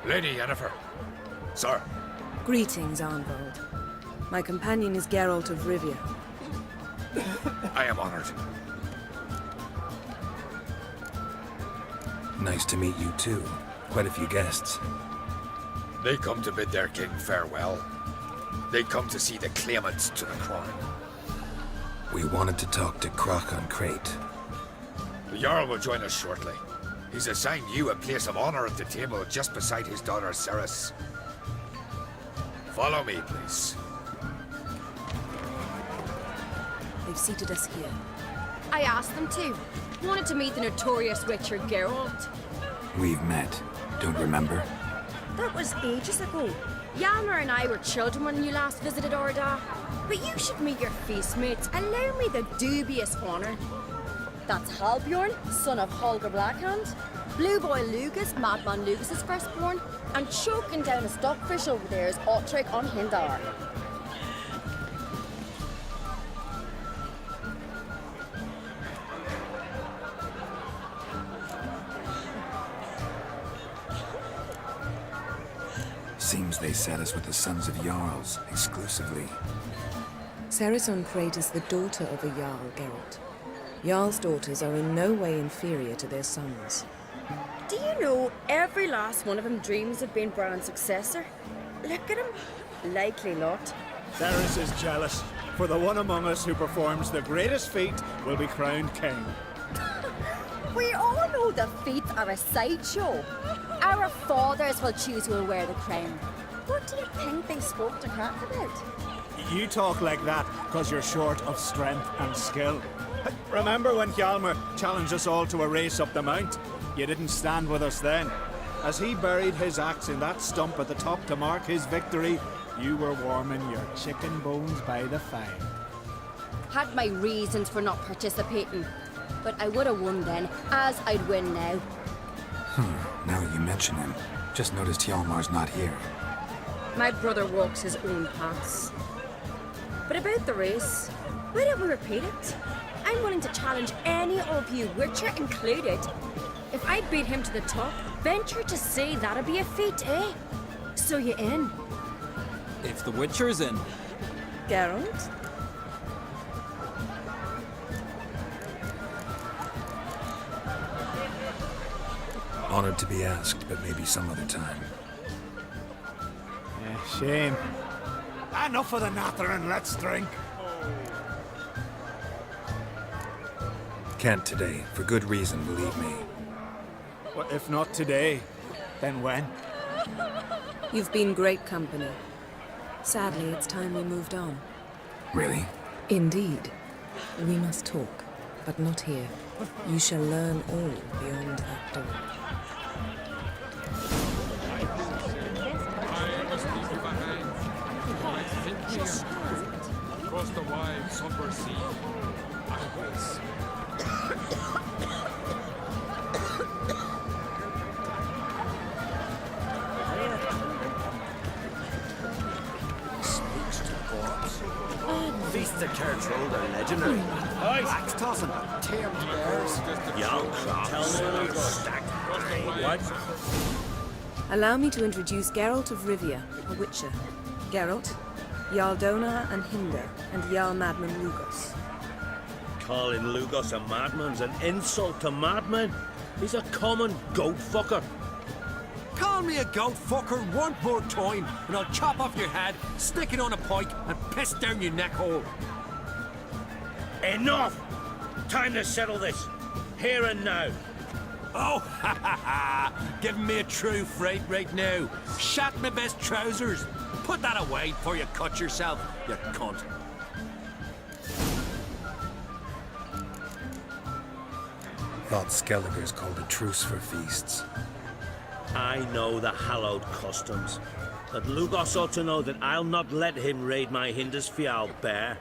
[SPEAKER 5] Lady Yennefer. Sir.
[SPEAKER 12] Greetings, Arnvold. My companion is Geralt of Rivia.
[SPEAKER 5] I am honored.
[SPEAKER 3] Nice to meet you too. Quite a few guests.
[SPEAKER 5] They come to bid their king farewell. They come to see the claimants to the crown.
[SPEAKER 3] We wanted to talk to Krach on Crate.
[SPEAKER 5] The Jarl will join us shortly. He's assigned you a place of honor at the table just beside his daughter Cerys. Follow me, please.
[SPEAKER 12] They've seated us here.
[SPEAKER 6] I asked them to. Wanted to meet the notorious Witcher Geralt.
[SPEAKER 3] We've met. Don't remember?
[SPEAKER 6] That was ages ago. Yalmer and I were children when you last visited Orda. But you should meet your feast mates. Allow me the dubious honor. That's Halbjorn, son of Holger Blackhand. Blue Boy Lugas, Madman Lugas' firstborn. And choking down a stockfish over there is Otric on Hindar.
[SPEAKER 3] Seems they set us with the Sons of Jarls, exclusively.
[SPEAKER 12] Cerys on Crate is the daughter of a Jarl, Geralt. Jarl's daughters are in no way inferior to their sons.
[SPEAKER 6] Do you know every last one of them dreams of being Bran's successor? Look at him. Likely lot.
[SPEAKER 16] Cerys is jealous, for the one among us who performs the greatest feat will be crowned king.
[SPEAKER 6] We all know the feats are a sideshow. Our fathers will choose who will wear the crown. What do you think they spoke to Krach about?
[SPEAKER 16] You talk like that because you're short of strength and skill. Remember when Hjalmar challenged us all to a race up the mount? You didn't stand with us then. As he buried his axe in that stump at the top to mark his victory, you were warming your chicken bones by the fire.
[SPEAKER 6] Had my reasons for not participating. But I would have won then, as I'd win now.
[SPEAKER 3] Now that you mention him, just noticed Hjalmar's not here.
[SPEAKER 6] My brother walks his own paths. But about the race, why don't we repeat it? I'm willing to challenge any of you, Witcher included. If I beat him to the top, venture to say that'd be a feat, eh? So you in?
[SPEAKER 10] If the Witcher's in.
[SPEAKER 12] Geralt?
[SPEAKER 3] Honored to be asked, but maybe some other time.
[SPEAKER 16] Shame. Enough of the nattering, let's drink.
[SPEAKER 3] Can't today, for good reason, believe me.
[SPEAKER 16] Well, if not today, then when?
[SPEAKER 12] You've been great company. Sadly, it's time we moved on.
[SPEAKER 3] Really?
[SPEAKER 12] Indeed. We must talk, but not here. You shall learn all beyond that door.
[SPEAKER 5] Across the wide, somber sea, I will
[SPEAKER 8] Speaks to corpse. Feasts of Tertrol are legendary. Blacks tossing, tamed bears. Young crops.
[SPEAKER 2] What?
[SPEAKER 12] Allow me to introduce Geralt of Rivia, a witcher. Geralt, Jarl Dona and Hinder, and Jarl Madman Lugos.
[SPEAKER 2] Calling Lugos a madman's an insult to madmen. He's a common goat fucker.
[SPEAKER 8] Call me a goat fucker one more time, and I'll chop off your head, stick it on a pike, and piss down your neck hole.
[SPEAKER 2] Enough! Time to settle this. Here and now.
[SPEAKER 8] Oh, ha ha ha! Giving me a true fright right now. Shat my best trousers. Put that away before you cut yourself, you cunt.
[SPEAKER 3] Thought Skellige's called a truce for feasts.
[SPEAKER 2] I know the hallowed customs, but Lugos ought to know that I'll not let him raid my Hindisfial bear.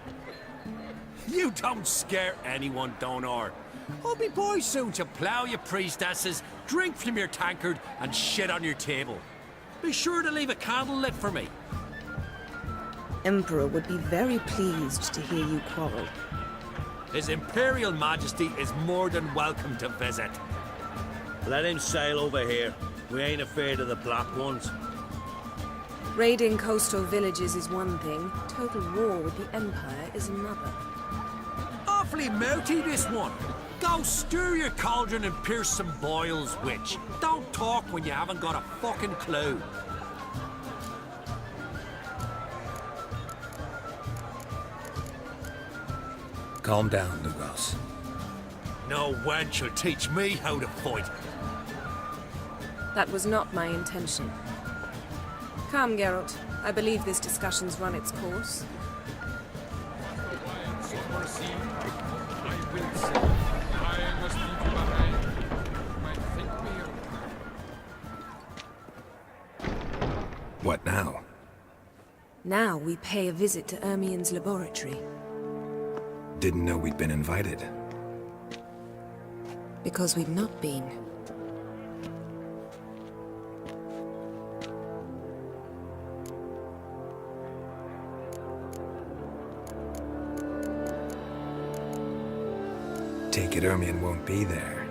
[SPEAKER 8] You don't scare anyone, Donar. I'll be boys soon to plough your priestesses, drink from your tankard, and shit on your table. Be sure to leave a candle lit for me.
[SPEAKER 12] Emperor would be very pleased to hear you quarrel.
[SPEAKER 8] His Imperial Majesty is more than welcome to visit.
[SPEAKER 2] Let him sail over here. We ain't afraid of the Black Ones.
[SPEAKER 12] Raiding coastal villages is one thing. Total war with the Empire is another.
[SPEAKER 8] Awfully mouthy, this one. Go stir your cauldron and pierce some boils, witch. Don't talk when you haven't got a fucking clue.
[SPEAKER 3] Calm down, Lugos.
[SPEAKER 8] No wench will teach me how to fight.
[SPEAKER 12] That was not my intention. Come, Geralt. I believe this discussion's run its course.
[SPEAKER 3] What now?
[SPEAKER 12] Now we pay a visit to Ermien's laboratory.
[SPEAKER 3] Didn't know we'd been invited.
[SPEAKER 12] Because we've not been.
[SPEAKER 3] Take it Ermien won't be there.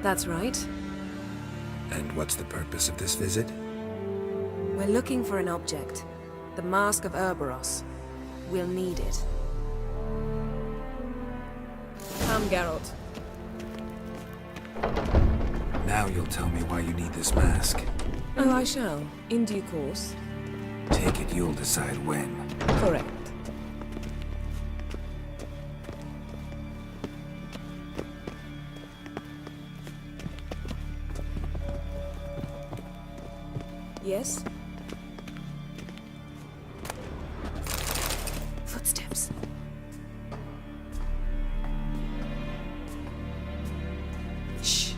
[SPEAKER 12] That's right.
[SPEAKER 3] And what's the purpose of this visit?
[SPEAKER 12] We're looking for an object. The Mask of Urboros. We'll need it. Come, Geralt.
[SPEAKER 3] Now you'll tell me why you need this mask.
[SPEAKER 12] Oh, I shall. In due course.
[SPEAKER 3] Take it you'll decide when.
[SPEAKER 12] Correct. Yes? Footsteps. Shh.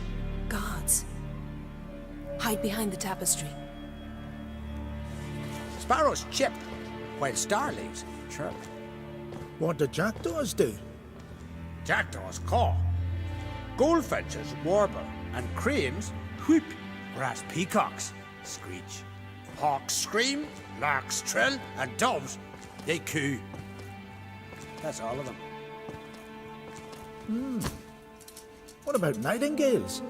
[SPEAKER 12] Guards. Hide behind the tapestry.
[SPEAKER 7] Sparrows chip, while Starleaves chirp.
[SPEAKER 8] What do jackdaws do?
[SPEAKER 7] Jackdaws caw. Goldfinches warble, and cranes whoop, whereas peacocks screech. Hawks scream, larks trill, and doves, they coo. That's all of them.
[SPEAKER 8] What about nightingales?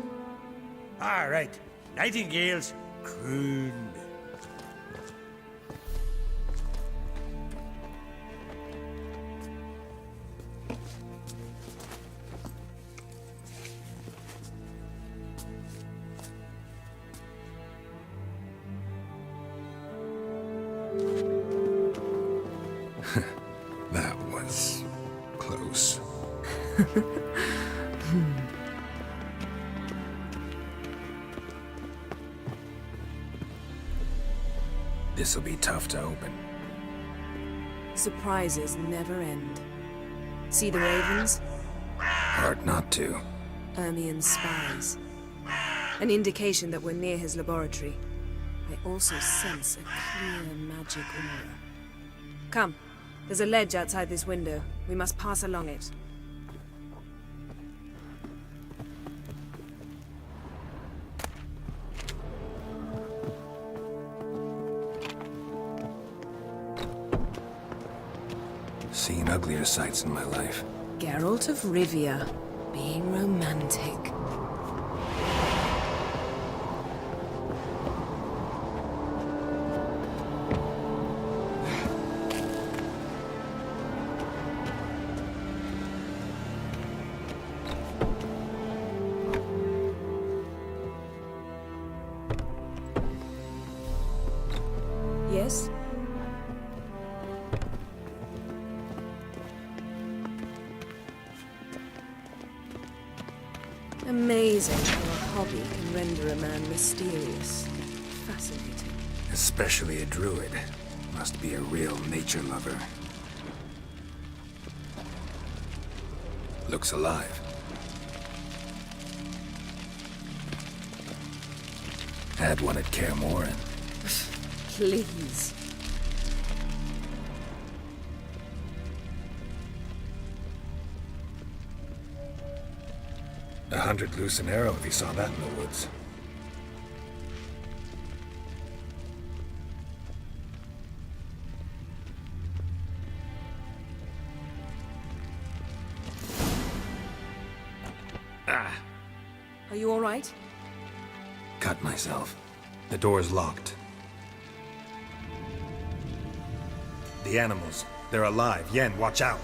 [SPEAKER 7] All right, nightingales croon.
[SPEAKER 3] close. This'll be tough to open.
[SPEAKER 12] Surprises never end. See the ravens?
[SPEAKER 3] Hard not to.
[SPEAKER 12] Ermien's spies. An indication that we're near his laboratory. I also sense a clear magic aura. Come. There's a ledge outside this window. We must pass along it.
[SPEAKER 3] Seen uglier sights in my life.
[SPEAKER 12] Geralt of Rivia, being romantic. Yes? Amazing how a hobby can render a man mysterious. Fascinating.
[SPEAKER 3] Especially a druid. Must be a real nature lover. Looks alive. Had one at Kaer Morhen.
[SPEAKER 12] Please.
[SPEAKER 3] $100 loose an arrow if you saw that in the woods.
[SPEAKER 12] Are you all right?
[SPEAKER 3] Cut myself. The door's locked. The animals. They're alive. Yen, watch out.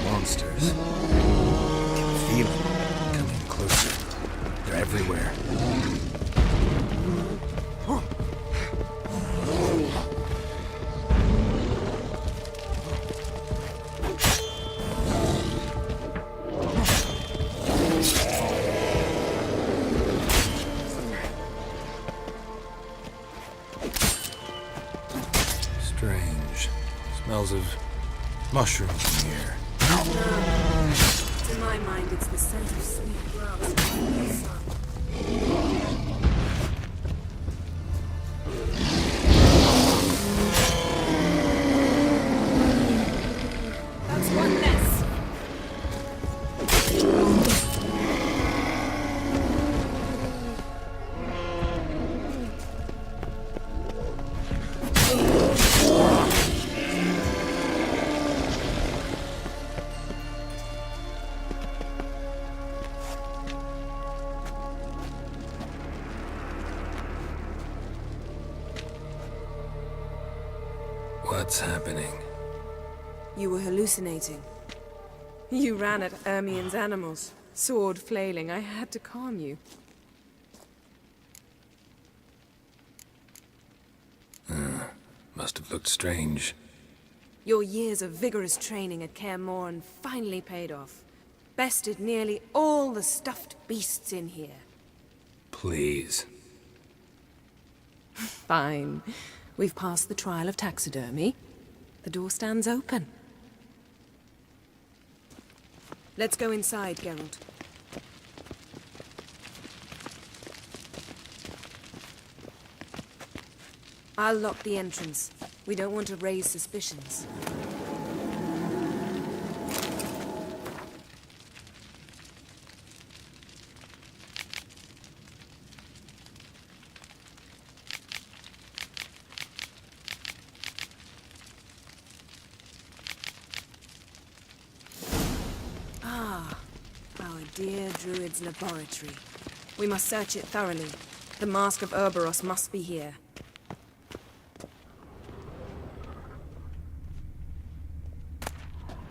[SPEAKER 3] Monsters. I can feel them coming closer. They're everywhere. Strange. Smells of mushrooms in here.
[SPEAKER 12] To my mind, it's the scent of sweet grass. That's one less.
[SPEAKER 3] What's happening?
[SPEAKER 12] You were hallucinating. You ran at Ermien's animals, sword flailing. I had to calm you.
[SPEAKER 3] Must have looked strange.
[SPEAKER 12] Your years of vigorous training at Kaer Morhen finally paid off. Bested nearly all the stuffed beasts in here.
[SPEAKER 3] Please.
[SPEAKER 12] Fine. We've passed the trial of taxidermy. The door stands open. Let's go inside, Geralt. I'll lock the entrance. We don't want to raise suspicions. Our dear Druid's laboratory. We must search it thoroughly. The Mask of Urboros must be here.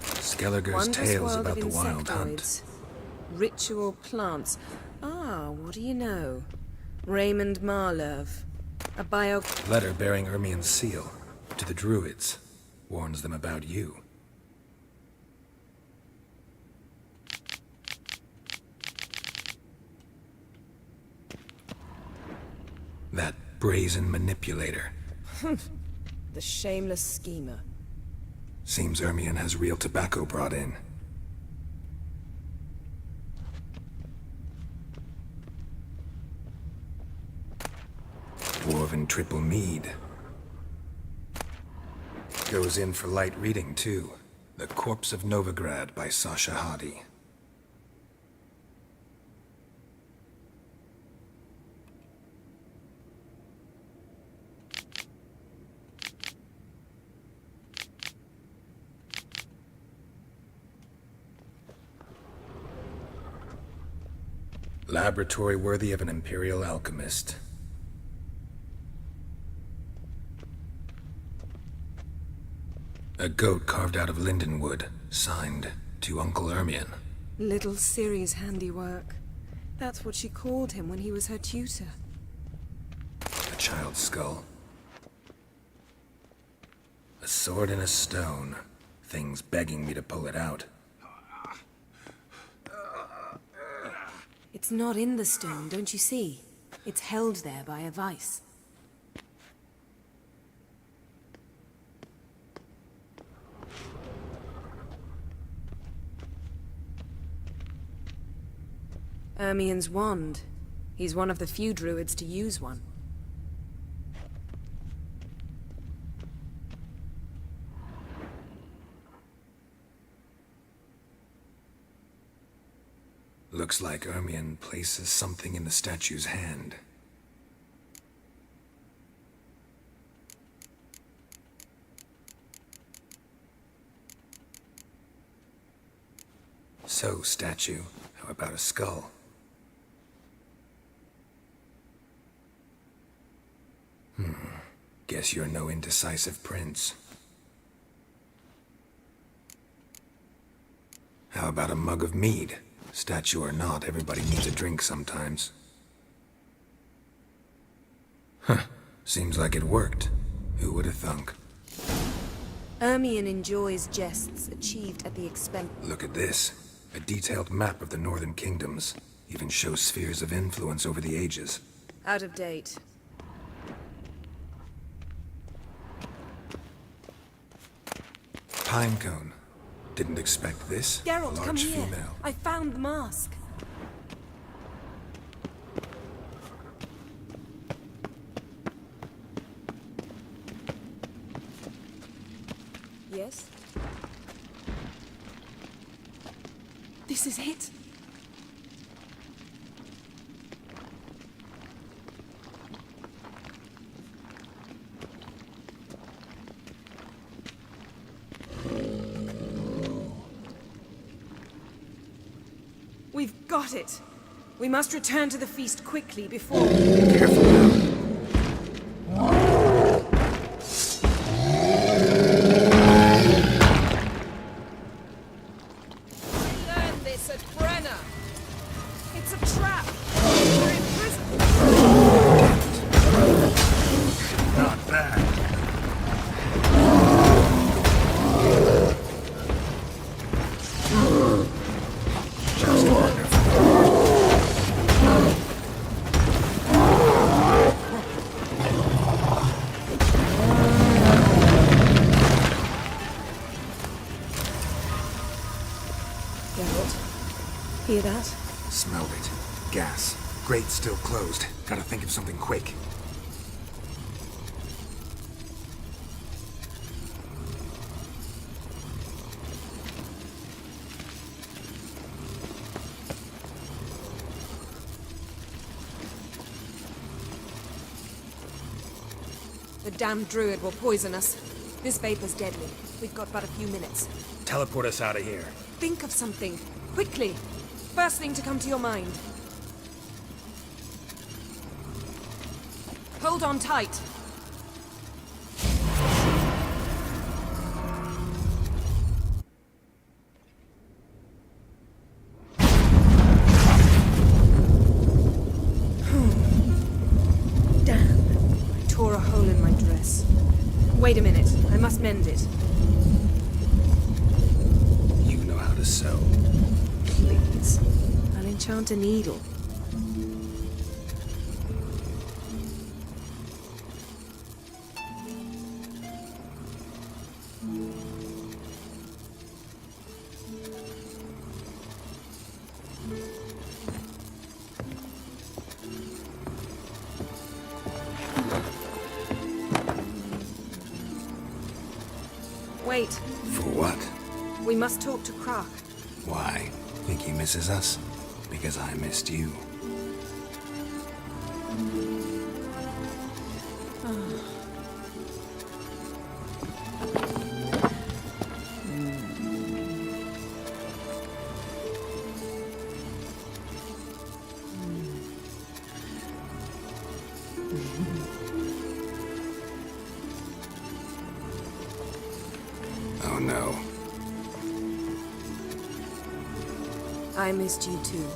[SPEAKER 3] Skelliger's tales about the wild hunt.
[SPEAKER 12] Ritual plants. What do you know? Raymond Marlov. A
[SPEAKER 3] Letter bearing Ermien's seal. To the Druids. Warns them about you. brazen manipulator.
[SPEAKER 12] The shameless schemer.
[SPEAKER 3] Seems Ermion has real tobacco brought in. Dwarven triple mead. Goes in for light reading, too. The Corpse of Novigrad by Sasha Hadi. Laboratory worthy of an Imperial alchemist. A goat carved out of lindenwood, signed to Uncle Ermion.
[SPEAKER 12] Little Ciri's handiwork. That's what she called him when he was her tutor.
[SPEAKER 3] A child's skull. A sword and a stone. Things begging me to pull it out.
[SPEAKER 12] It's not in the stone, don't you see? It's held there by a vice. Ermion's wand. He's one of the few druids to use one.
[SPEAKER 3] Looks like Ermion places something in the statue's hand. So, statue, how about a skull? Guess you're no indecisive prince. How about a mug of mead? Statue or not, everybody needs a drink sometimes. Huh. Seems like it worked. Who would have thunk?
[SPEAKER 12] Ermion enjoys jests achieved at the expense...
[SPEAKER 3] Look at this. A detailed map of the Northern Kingdoms. Even shows spheres of influence over the ages.
[SPEAKER 12] Out of date.
[SPEAKER 3] Pinecone. Didn't expect this.
[SPEAKER 12] Geralt,
[SPEAKER 3] Large
[SPEAKER 12] come here.
[SPEAKER 3] female.
[SPEAKER 12] I found the mask. Yes? This is it. We've got it. We must return to the feast quickly before...
[SPEAKER 3] Careful now.
[SPEAKER 12] We learned this at Brenna. It's a trap. We're in prison.
[SPEAKER 3] Not bad. Just wonderful.
[SPEAKER 12] Geralt, hear that?
[SPEAKER 3] Smelled it. Gas. Grate still closed. Gotta think of something quick.
[SPEAKER 12] The damned druid will poison us. This vapor's deadly. We've got but a few minutes.
[SPEAKER 14] Teleport us out of here.
[SPEAKER 12] Think of something. Quickly. First thing to come to your mind. Hold on tight. Damn. I tore a hole in my dress. Wait a minute. I must mend it.
[SPEAKER 3] You know how to sew.
[SPEAKER 12] Please. I'll enchant a needle. Wait,
[SPEAKER 3] For what?
[SPEAKER 12] we must talk to Croc.
[SPEAKER 3] Why? Think he misses us? Because I missed you. Oh no.
[SPEAKER 12] I missed you too.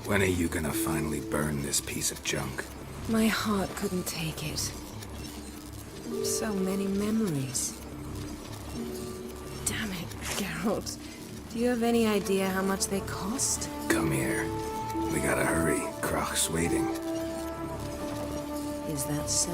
[SPEAKER 3] When are you gonna finally burn this piece of junk?
[SPEAKER 12] My heart couldn't take it. So many memories. Damn it, Geralt. Do you have any idea how much they cost?
[SPEAKER 3] Come here. We gotta hurry. Croc's waiting.
[SPEAKER 12] Is that so?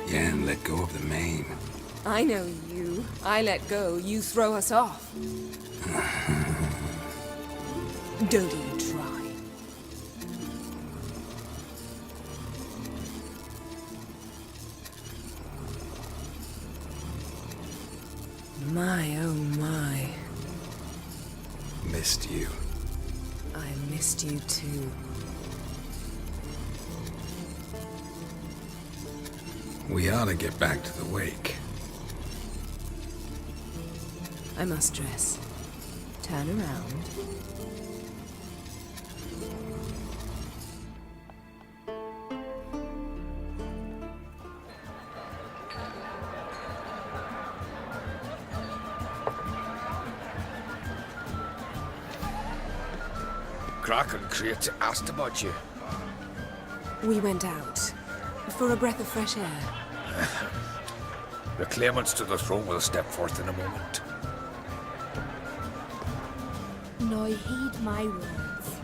[SPEAKER 3] Yen, let go of the mane.
[SPEAKER 12] I know you. I let go, you throw us off. Don't even try. My, oh my.
[SPEAKER 3] Missed you.
[SPEAKER 12] I missed you too.
[SPEAKER 3] We ought to get back to the wake.
[SPEAKER 12] I must dress. Turn around.
[SPEAKER 5] Croc and Create asked about you.
[SPEAKER 12] We went out. For a breath of fresh air.
[SPEAKER 5] The claimants to the throne will step forth in a moment.
[SPEAKER 17] Now heed my words.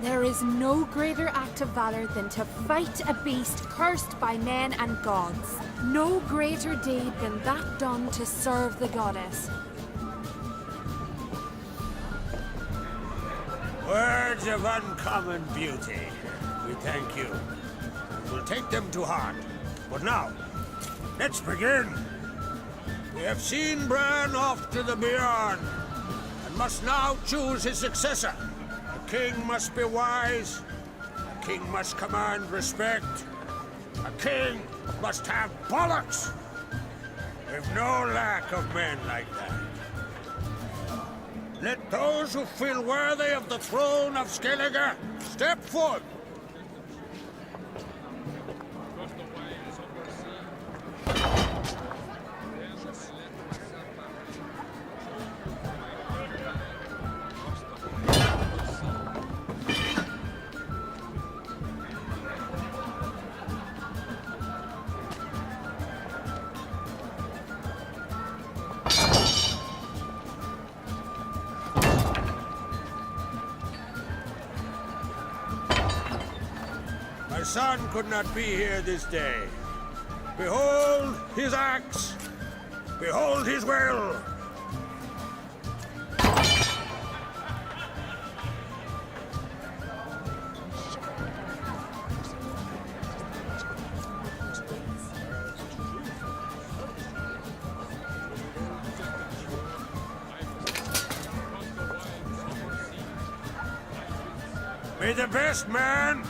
[SPEAKER 17] There is no greater act of valor than to fight a beast cursed by men and gods. No greater deed than that done to serve the goddess.
[SPEAKER 7] Words of uncommon beauty. We thank you. We'll take them to heart. But now, let's begin. We have seen Bran off to the Beyond, and must now choose his successor. The king must be wise. A king must command respect. A king must have bollocks. We've no lack of men like that. Let those who feel worthy of the throne of Skellige step forth. My son could not be here this day. Behold his axe. Behold his will. May the best man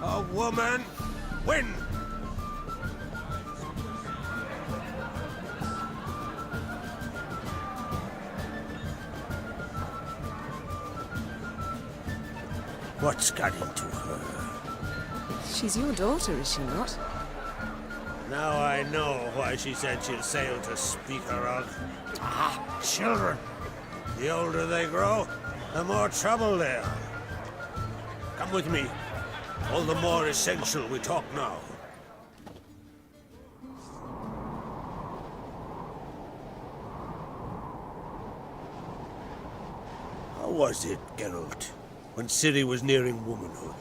[SPEAKER 7] or woman win. What's got into her?
[SPEAKER 12] She's your daughter, is she not?
[SPEAKER 7] Now I know why she said she'll sail to speak her of. Ah, children. The older they grow, the more trouble they are. Come with me. All the more essential we talk now. How was it, Geralt, when Ciri was nearing womanhood?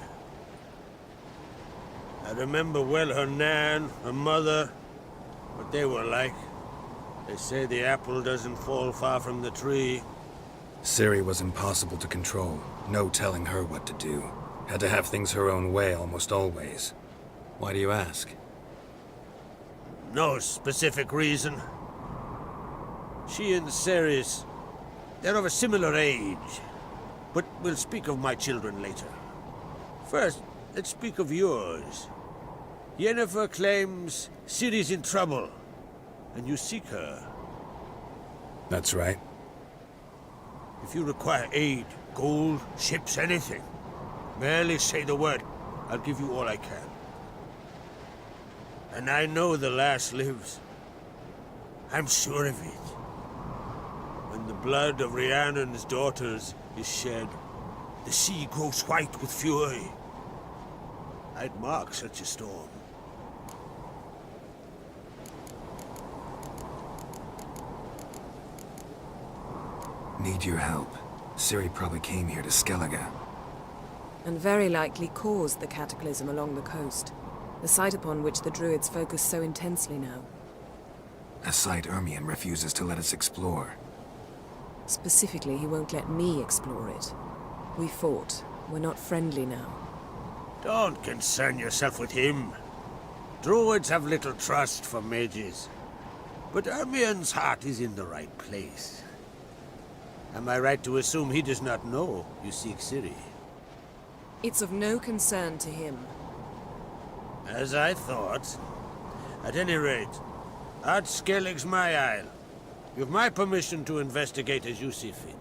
[SPEAKER 7] I remember well her nan, her mother, what they were like. They say the apple doesn't fall far from the tree.
[SPEAKER 3] Ciri was impossible to control. No telling her what to do. Had to have things her own way almost always. Why do you ask?
[SPEAKER 7] No specific reason. She and Ceres, they're of a similar age. But we'll speak of my children later. First, let's speak of yours. Yennefer claims Ciri's in trouble, and you seek her.
[SPEAKER 3] That's right.
[SPEAKER 7] If you require aid, gold, ships, anything, merely say the word. I'll give you all I can. And I know the lass lives. I'm sure of it. When the blood of Rhiannon's daughters is shed, the sea grows white with fury. I'd mark such a storm.
[SPEAKER 3] Need your help. Ciri probably came here to Skellige.
[SPEAKER 12] And very likely caused the cataclysm along the coast, the site upon which the Druids focus so intensely now.
[SPEAKER 3] A site Ermion refuses to let us explore.
[SPEAKER 12] Specifically, he won't let me explore it. We fought. We're not friendly now.
[SPEAKER 7] Don't concern yourself with him. Druids have little trust for mages. But Ermion's heart is in the right place. Am I right to assume he does not know you seek Ciri?
[SPEAKER 12] It's of no concern to him.
[SPEAKER 7] As I thought. At any rate, Ard Skellig's my isle. You've my permission to investigate as you see fit.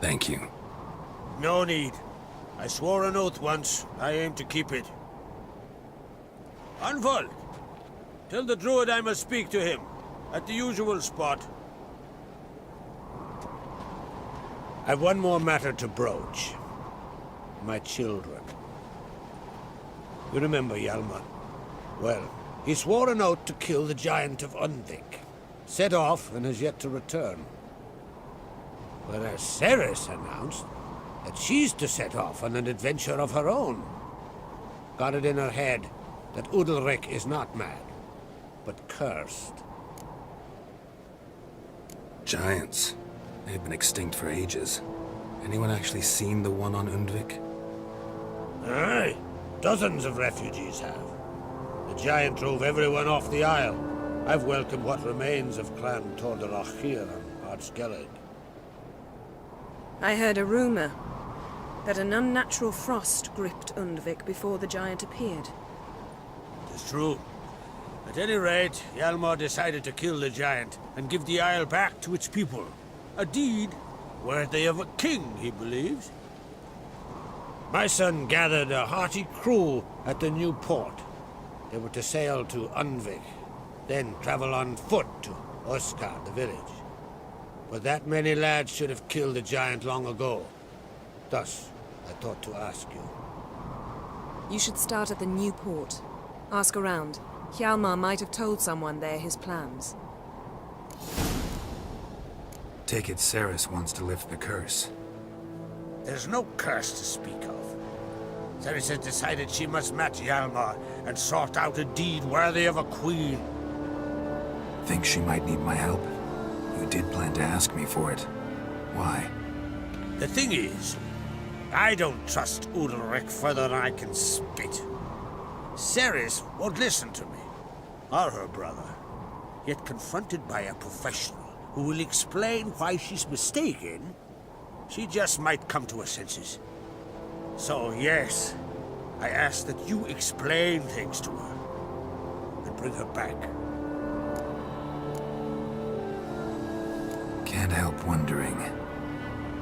[SPEAKER 3] Thank you.
[SPEAKER 7] No need. I swore an oath once. I aim to keep it. Anvald! Tell the druid I must speak to him. At the usual spot. I've one more matter to broach. My children. You remember Hjalmar? Well, he swore an oath to kill the Giant of Undvik. Set off and has yet to return. Whereas Ceres announced that she's to set off on an adventure of her own. Got it in her head that Udalryk is not mad, but cursed.
[SPEAKER 3] Giants. They've been extinct for ages. Anyone actually seen the one on Undvik?
[SPEAKER 7] Aye. Dozens of refugees have. The giant drove everyone off the isle. I've welcomed what remains of Clan Tordarach here on Ard Skellig.
[SPEAKER 12] I heard a rumor that an unnatural frost gripped Undvik before the giant appeared.
[SPEAKER 7] It's true. At any rate, Hjalmar decided to kill the giant and give the isle back to its people. A deed worthy of a king, he believes. My son gathered a hearty crew at the new port. They were to sail to Undvik, then travel on foot to Osgard, the village. But that many lads should have killed the giant long ago. Thus, I thought to ask you.
[SPEAKER 12] You should start at the new port. Ask around. Hjalmar might have told someone there his plans.
[SPEAKER 3] Take it Ceres wants to lift the curse.
[SPEAKER 7] There's no curse to speak of. Ceres has decided she must match Hjalmar and sort out a deed worthy of a queen.
[SPEAKER 3] Think she might need my help? You did plan to ask me for it. Why?
[SPEAKER 7] The thing is, I don't trust Udalryk further than I can spit. Ceres won't listen to me, or her brother. Yet confronted by a professional who will explain why she's mistaken, she just might come to her senses. So yes, I ask that you explain things to her and bring her back.
[SPEAKER 3] Can't help wondering.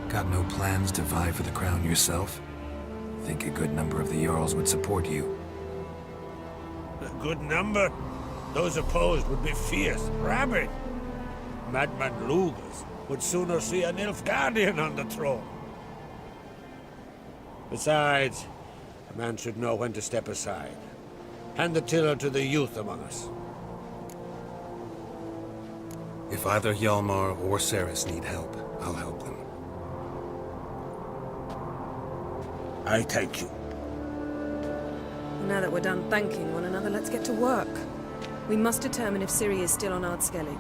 [SPEAKER 3] Got no plans to vie for the crown yourself? Think a good number of the Jarls would support you.
[SPEAKER 7] A good number? Those opposed would be fierce, rabid. Madman Lugus would sooner see an Nilfgaardian on the throne. Besides, a man should know when to step aside. Hand the tiller to the youth among us.
[SPEAKER 3] If either Hjalmar or Ceres need help, I'll help them.
[SPEAKER 7] I thank you.
[SPEAKER 12] Now that we're done thanking one another, let's get to work. We must determine if Ciri is still on Ardskellig.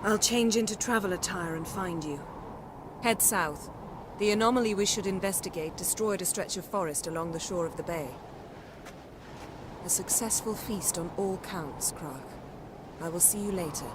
[SPEAKER 12] I'll change into travel attire and find you. Head south. The anomaly we should investigate destroyed a stretch of forest along the shore of the bay. A successful feast on all counts, Krach. I will see you later.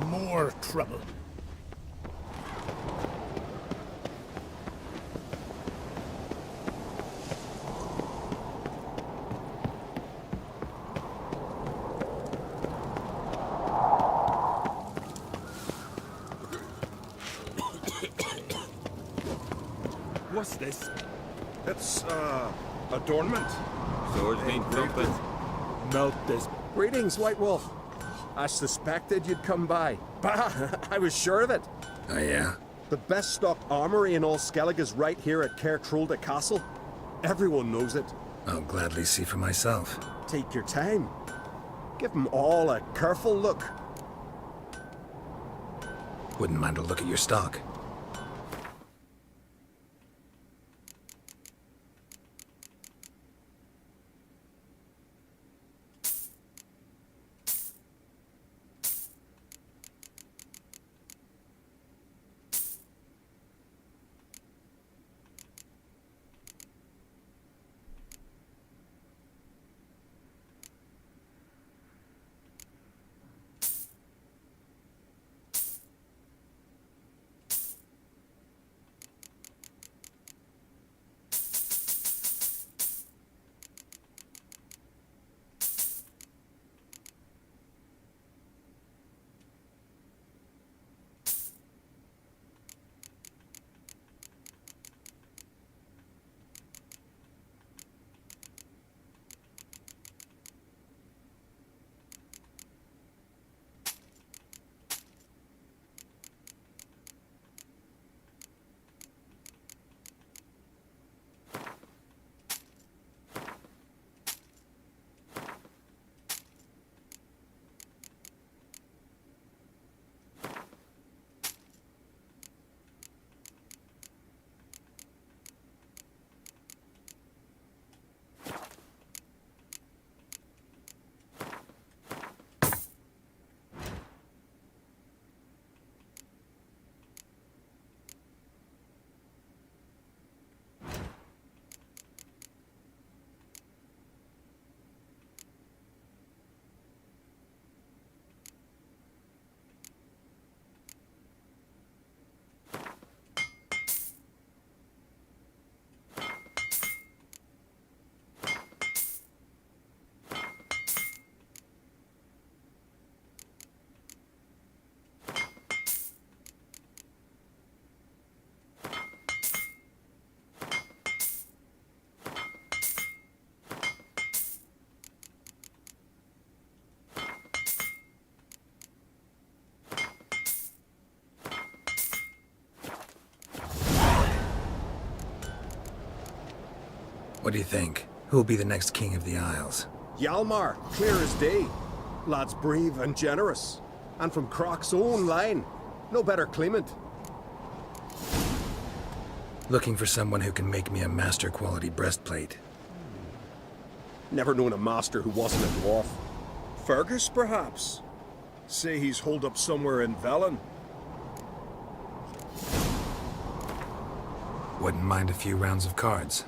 [SPEAKER 8] More trouble.
[SPEAKER 16] What's this?
[SPEAKER 18] It's, Adornment.
[SPEAKER 10] Swordsman trumpet.
[SPEAKER 18] Melt this. Greetings, White Wolf. I suspected you'd come by. Bah! I was sure of it.
[SPEAKER 3] Oh, yeah?
[SPEAKER 18] The best stocked armory in all Skellig is right here at Caer Trolde Castle. Everyone knows it.
[SPEAKER 3] I'll gladly see for myself.
[SPEAKER 18] Take your time. Give them all a careful look.
[SPEAKER 3] Wouldn't mind a look at your stock. What do you think? Who'll be the next king of the Isles?
[SPEAKER 18] Hjalmar, clear as day. Lad's brave and generous. And from Croc's own line. No better claimant.
[SPEAKER 3] Looking for someone who can make me a master quality breastplate.
[SPEAKER 18] Never known a master who wasn't a dwarf. Fergus, perhaps? Say he's holed up somewhere in Velen.
[SPEAKER 3] Wouldn't mind a few rounds of cards.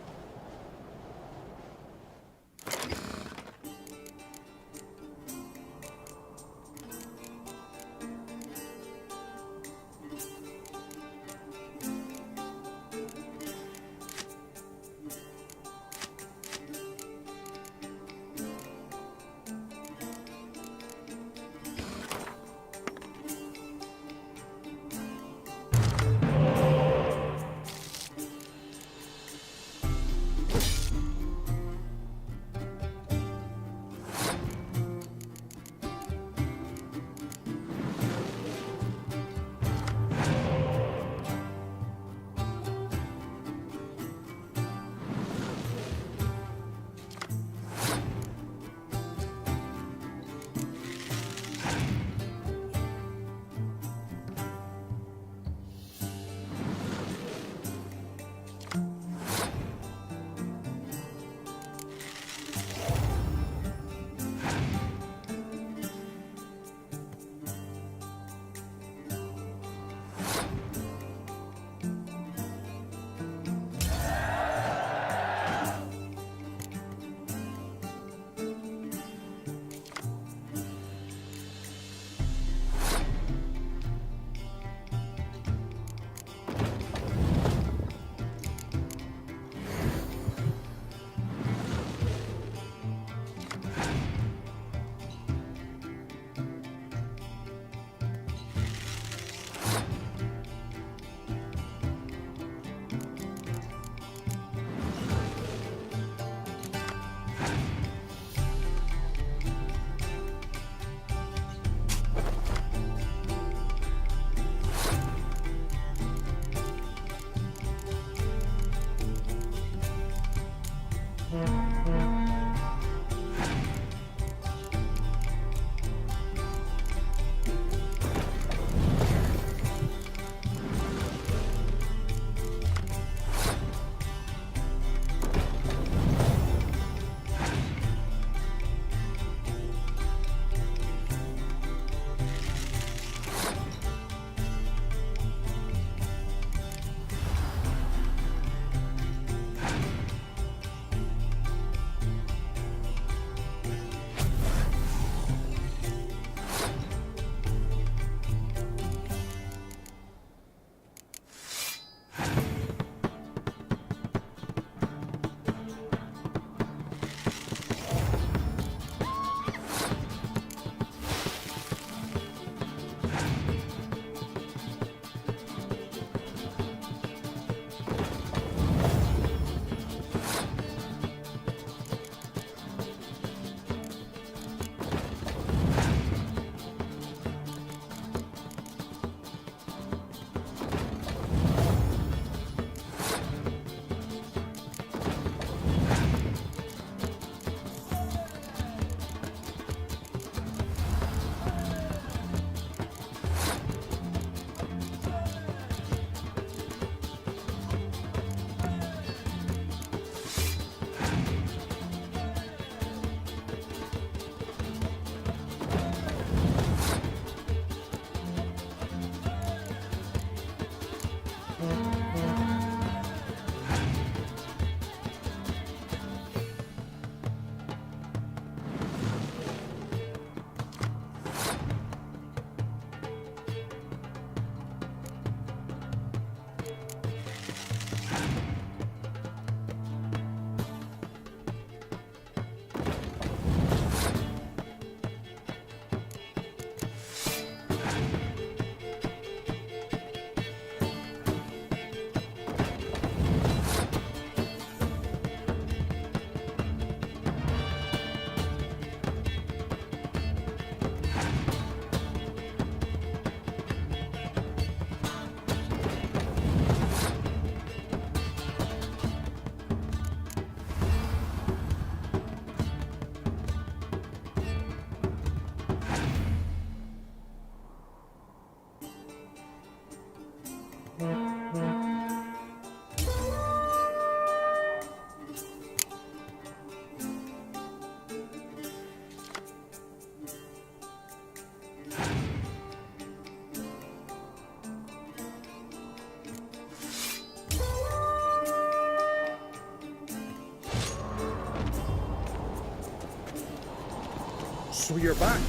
[SPEAKER 18] So you're back.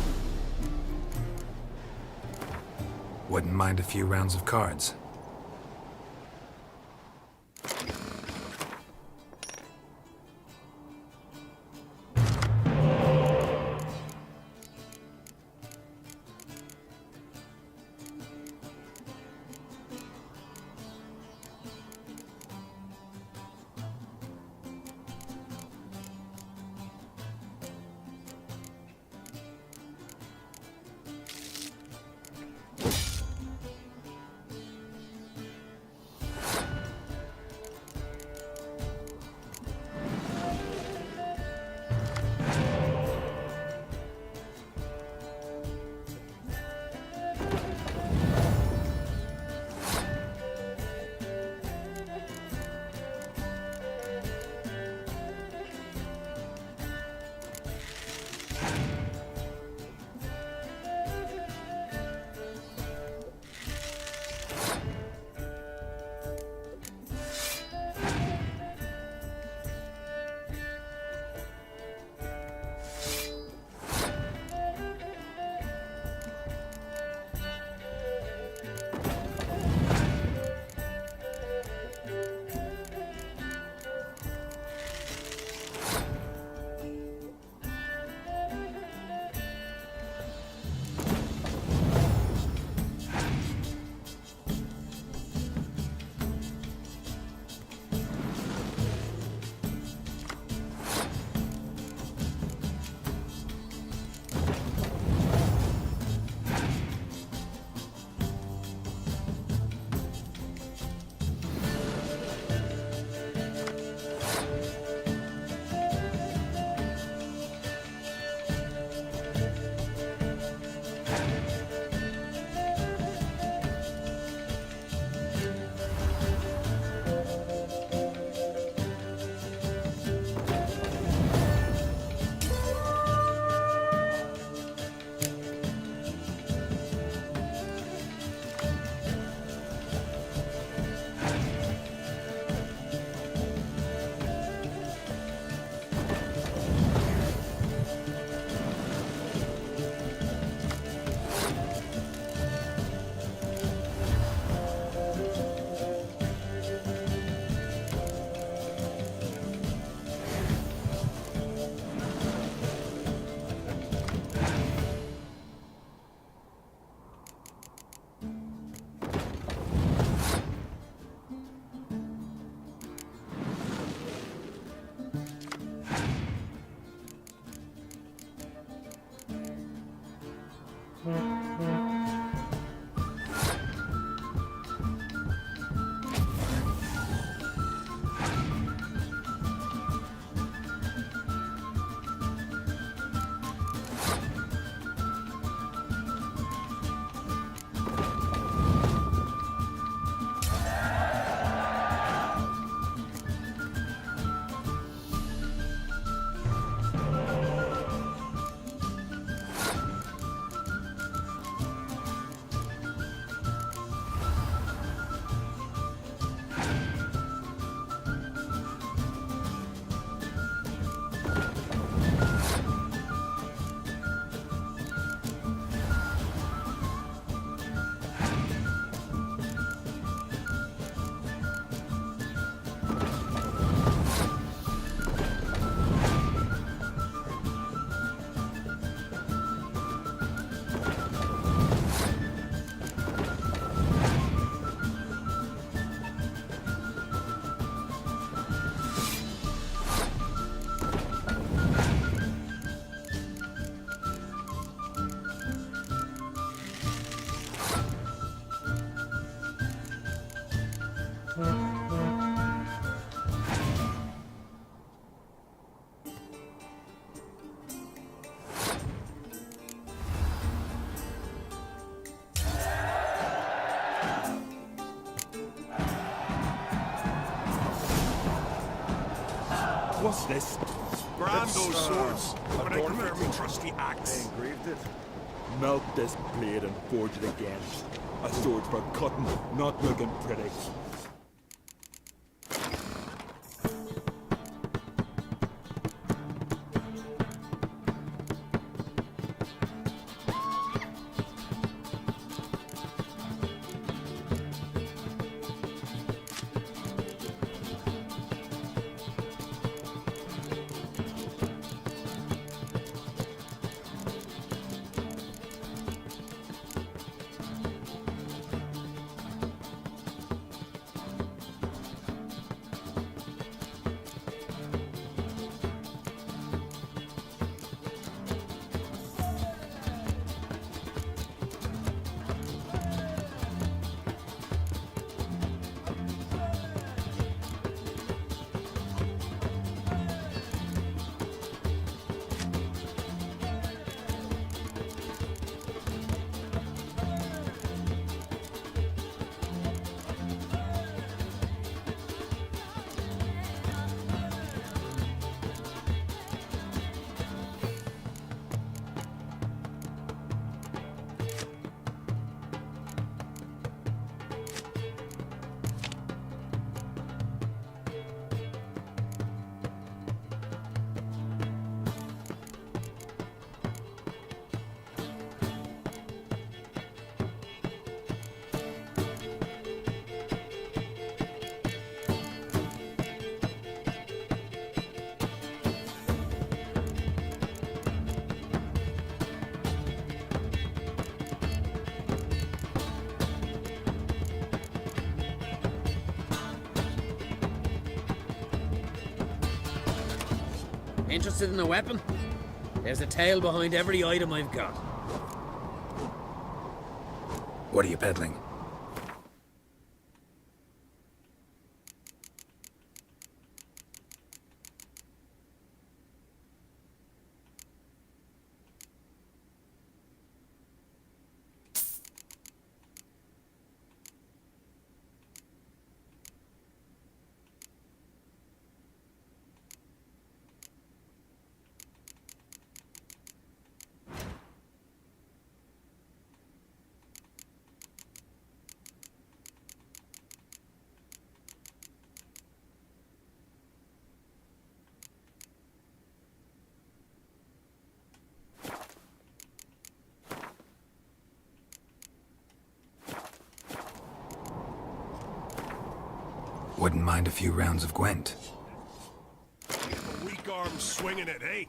[SPEAKER 3] Wouldn't mind a few rounds of cards.
[SPEAKER 18] What's this?
[SPEAKER 19] Brando's swords. But I
[SPEAKER 18] adornment.
[SPEAKER 19] prefer me trusty axe.
[SPEAKER 18] They engraved it.
[SPEAKER 19] Melt this blade and forge it again. A sword for cutting, not looking pretty.
[SPEAKER 9] Interested in a weapon? There's a tale behind every item I've got.
[SPEAKER 3] What are you peddling? Wouldn't mind a few rounds of Gwent.
[SPEAKER 19] A weak arm swinging it, eh?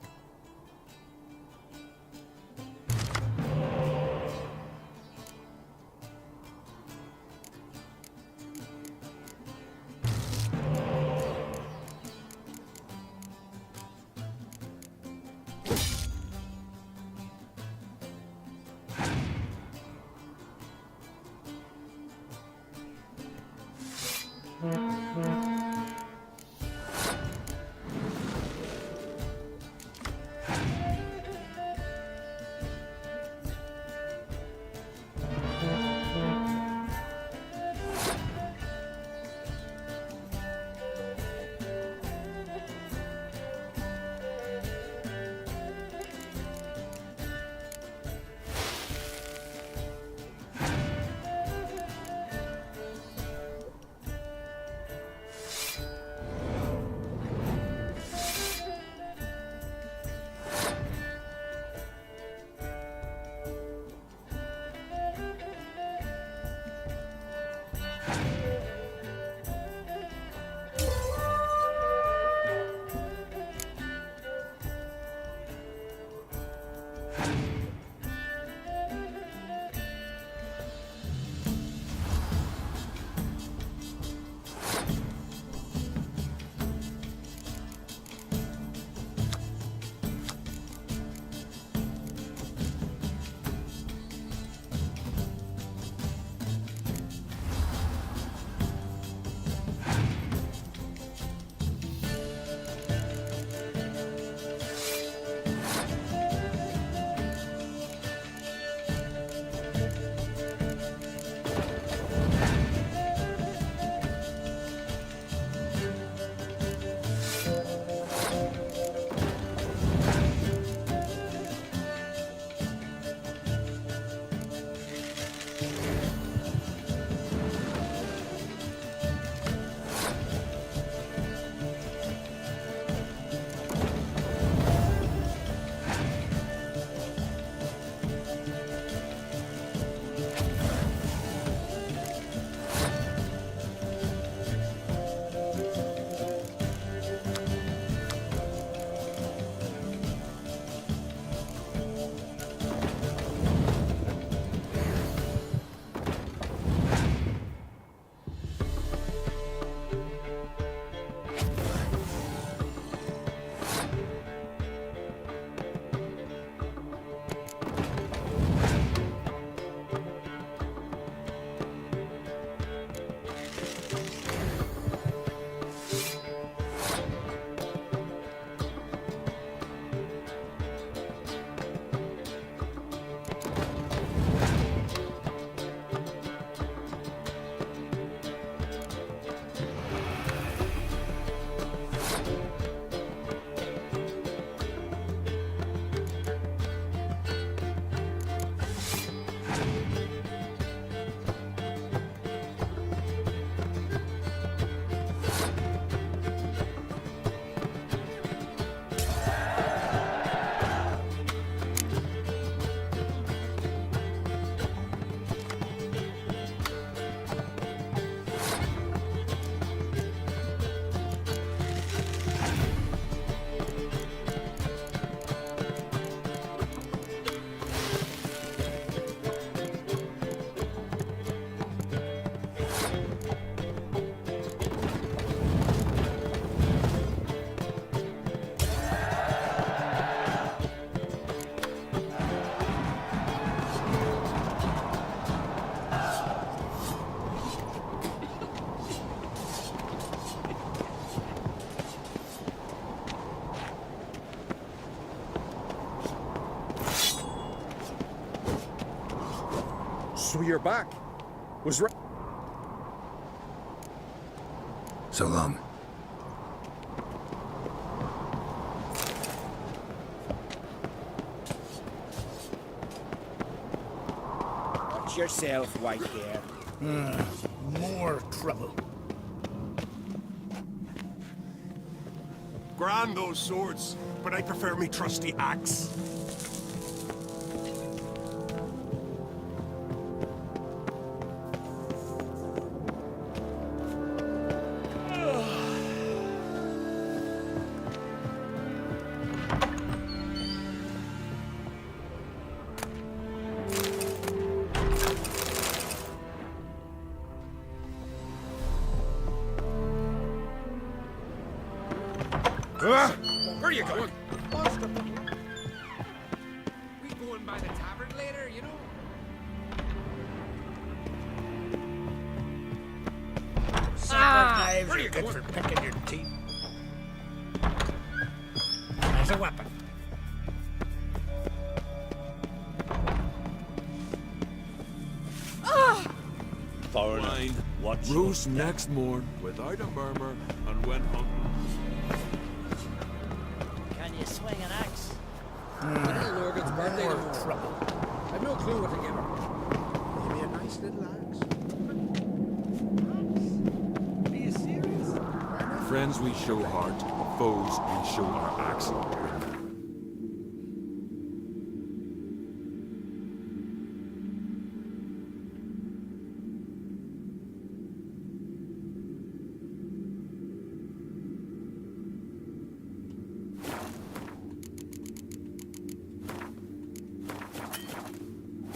[SPEAKER 18] So you're back. Was right.
[SPEAKER 3] So long.
[SPEAKER 8] Watch yourself, Whitehair. More trouble.
[SPEAKER 7] Grand those swords, but I prefer me trusty axe.
[SPEAKER 5] Where are you going? We going by the tavern later, you know?
[SPEAKER 8] Knives
[SPEAKER 5] Where are
[SPEAKER 8] are
[SPEAKER 5] you
[SPEAKER 8] good
[SPEAKER 5] going?
[SPEAKER 8] for picking your teeth. There's a weapon.
[SPEAKER 19] Foreigner,
[SPEAKER 8] watch
[SPEAKER 19] rose next morn without a murmur and went hunting.
[SPEAKER 1] Can you swing an axe?
[SPEAKER 9] Little Lurgan's birthday
[SPEAKER 8] More
[SPEAKER 9] tomorrow.
[SPEAKER 8] trouble.
[SPEAKER 9] I've no clue what to give her.
[SPEAKER 8] Maybe a nice little axe.
[SPEAKER 9] Are you serious?
[SPEAKER 19] Friends we show heart, foes we show our axe.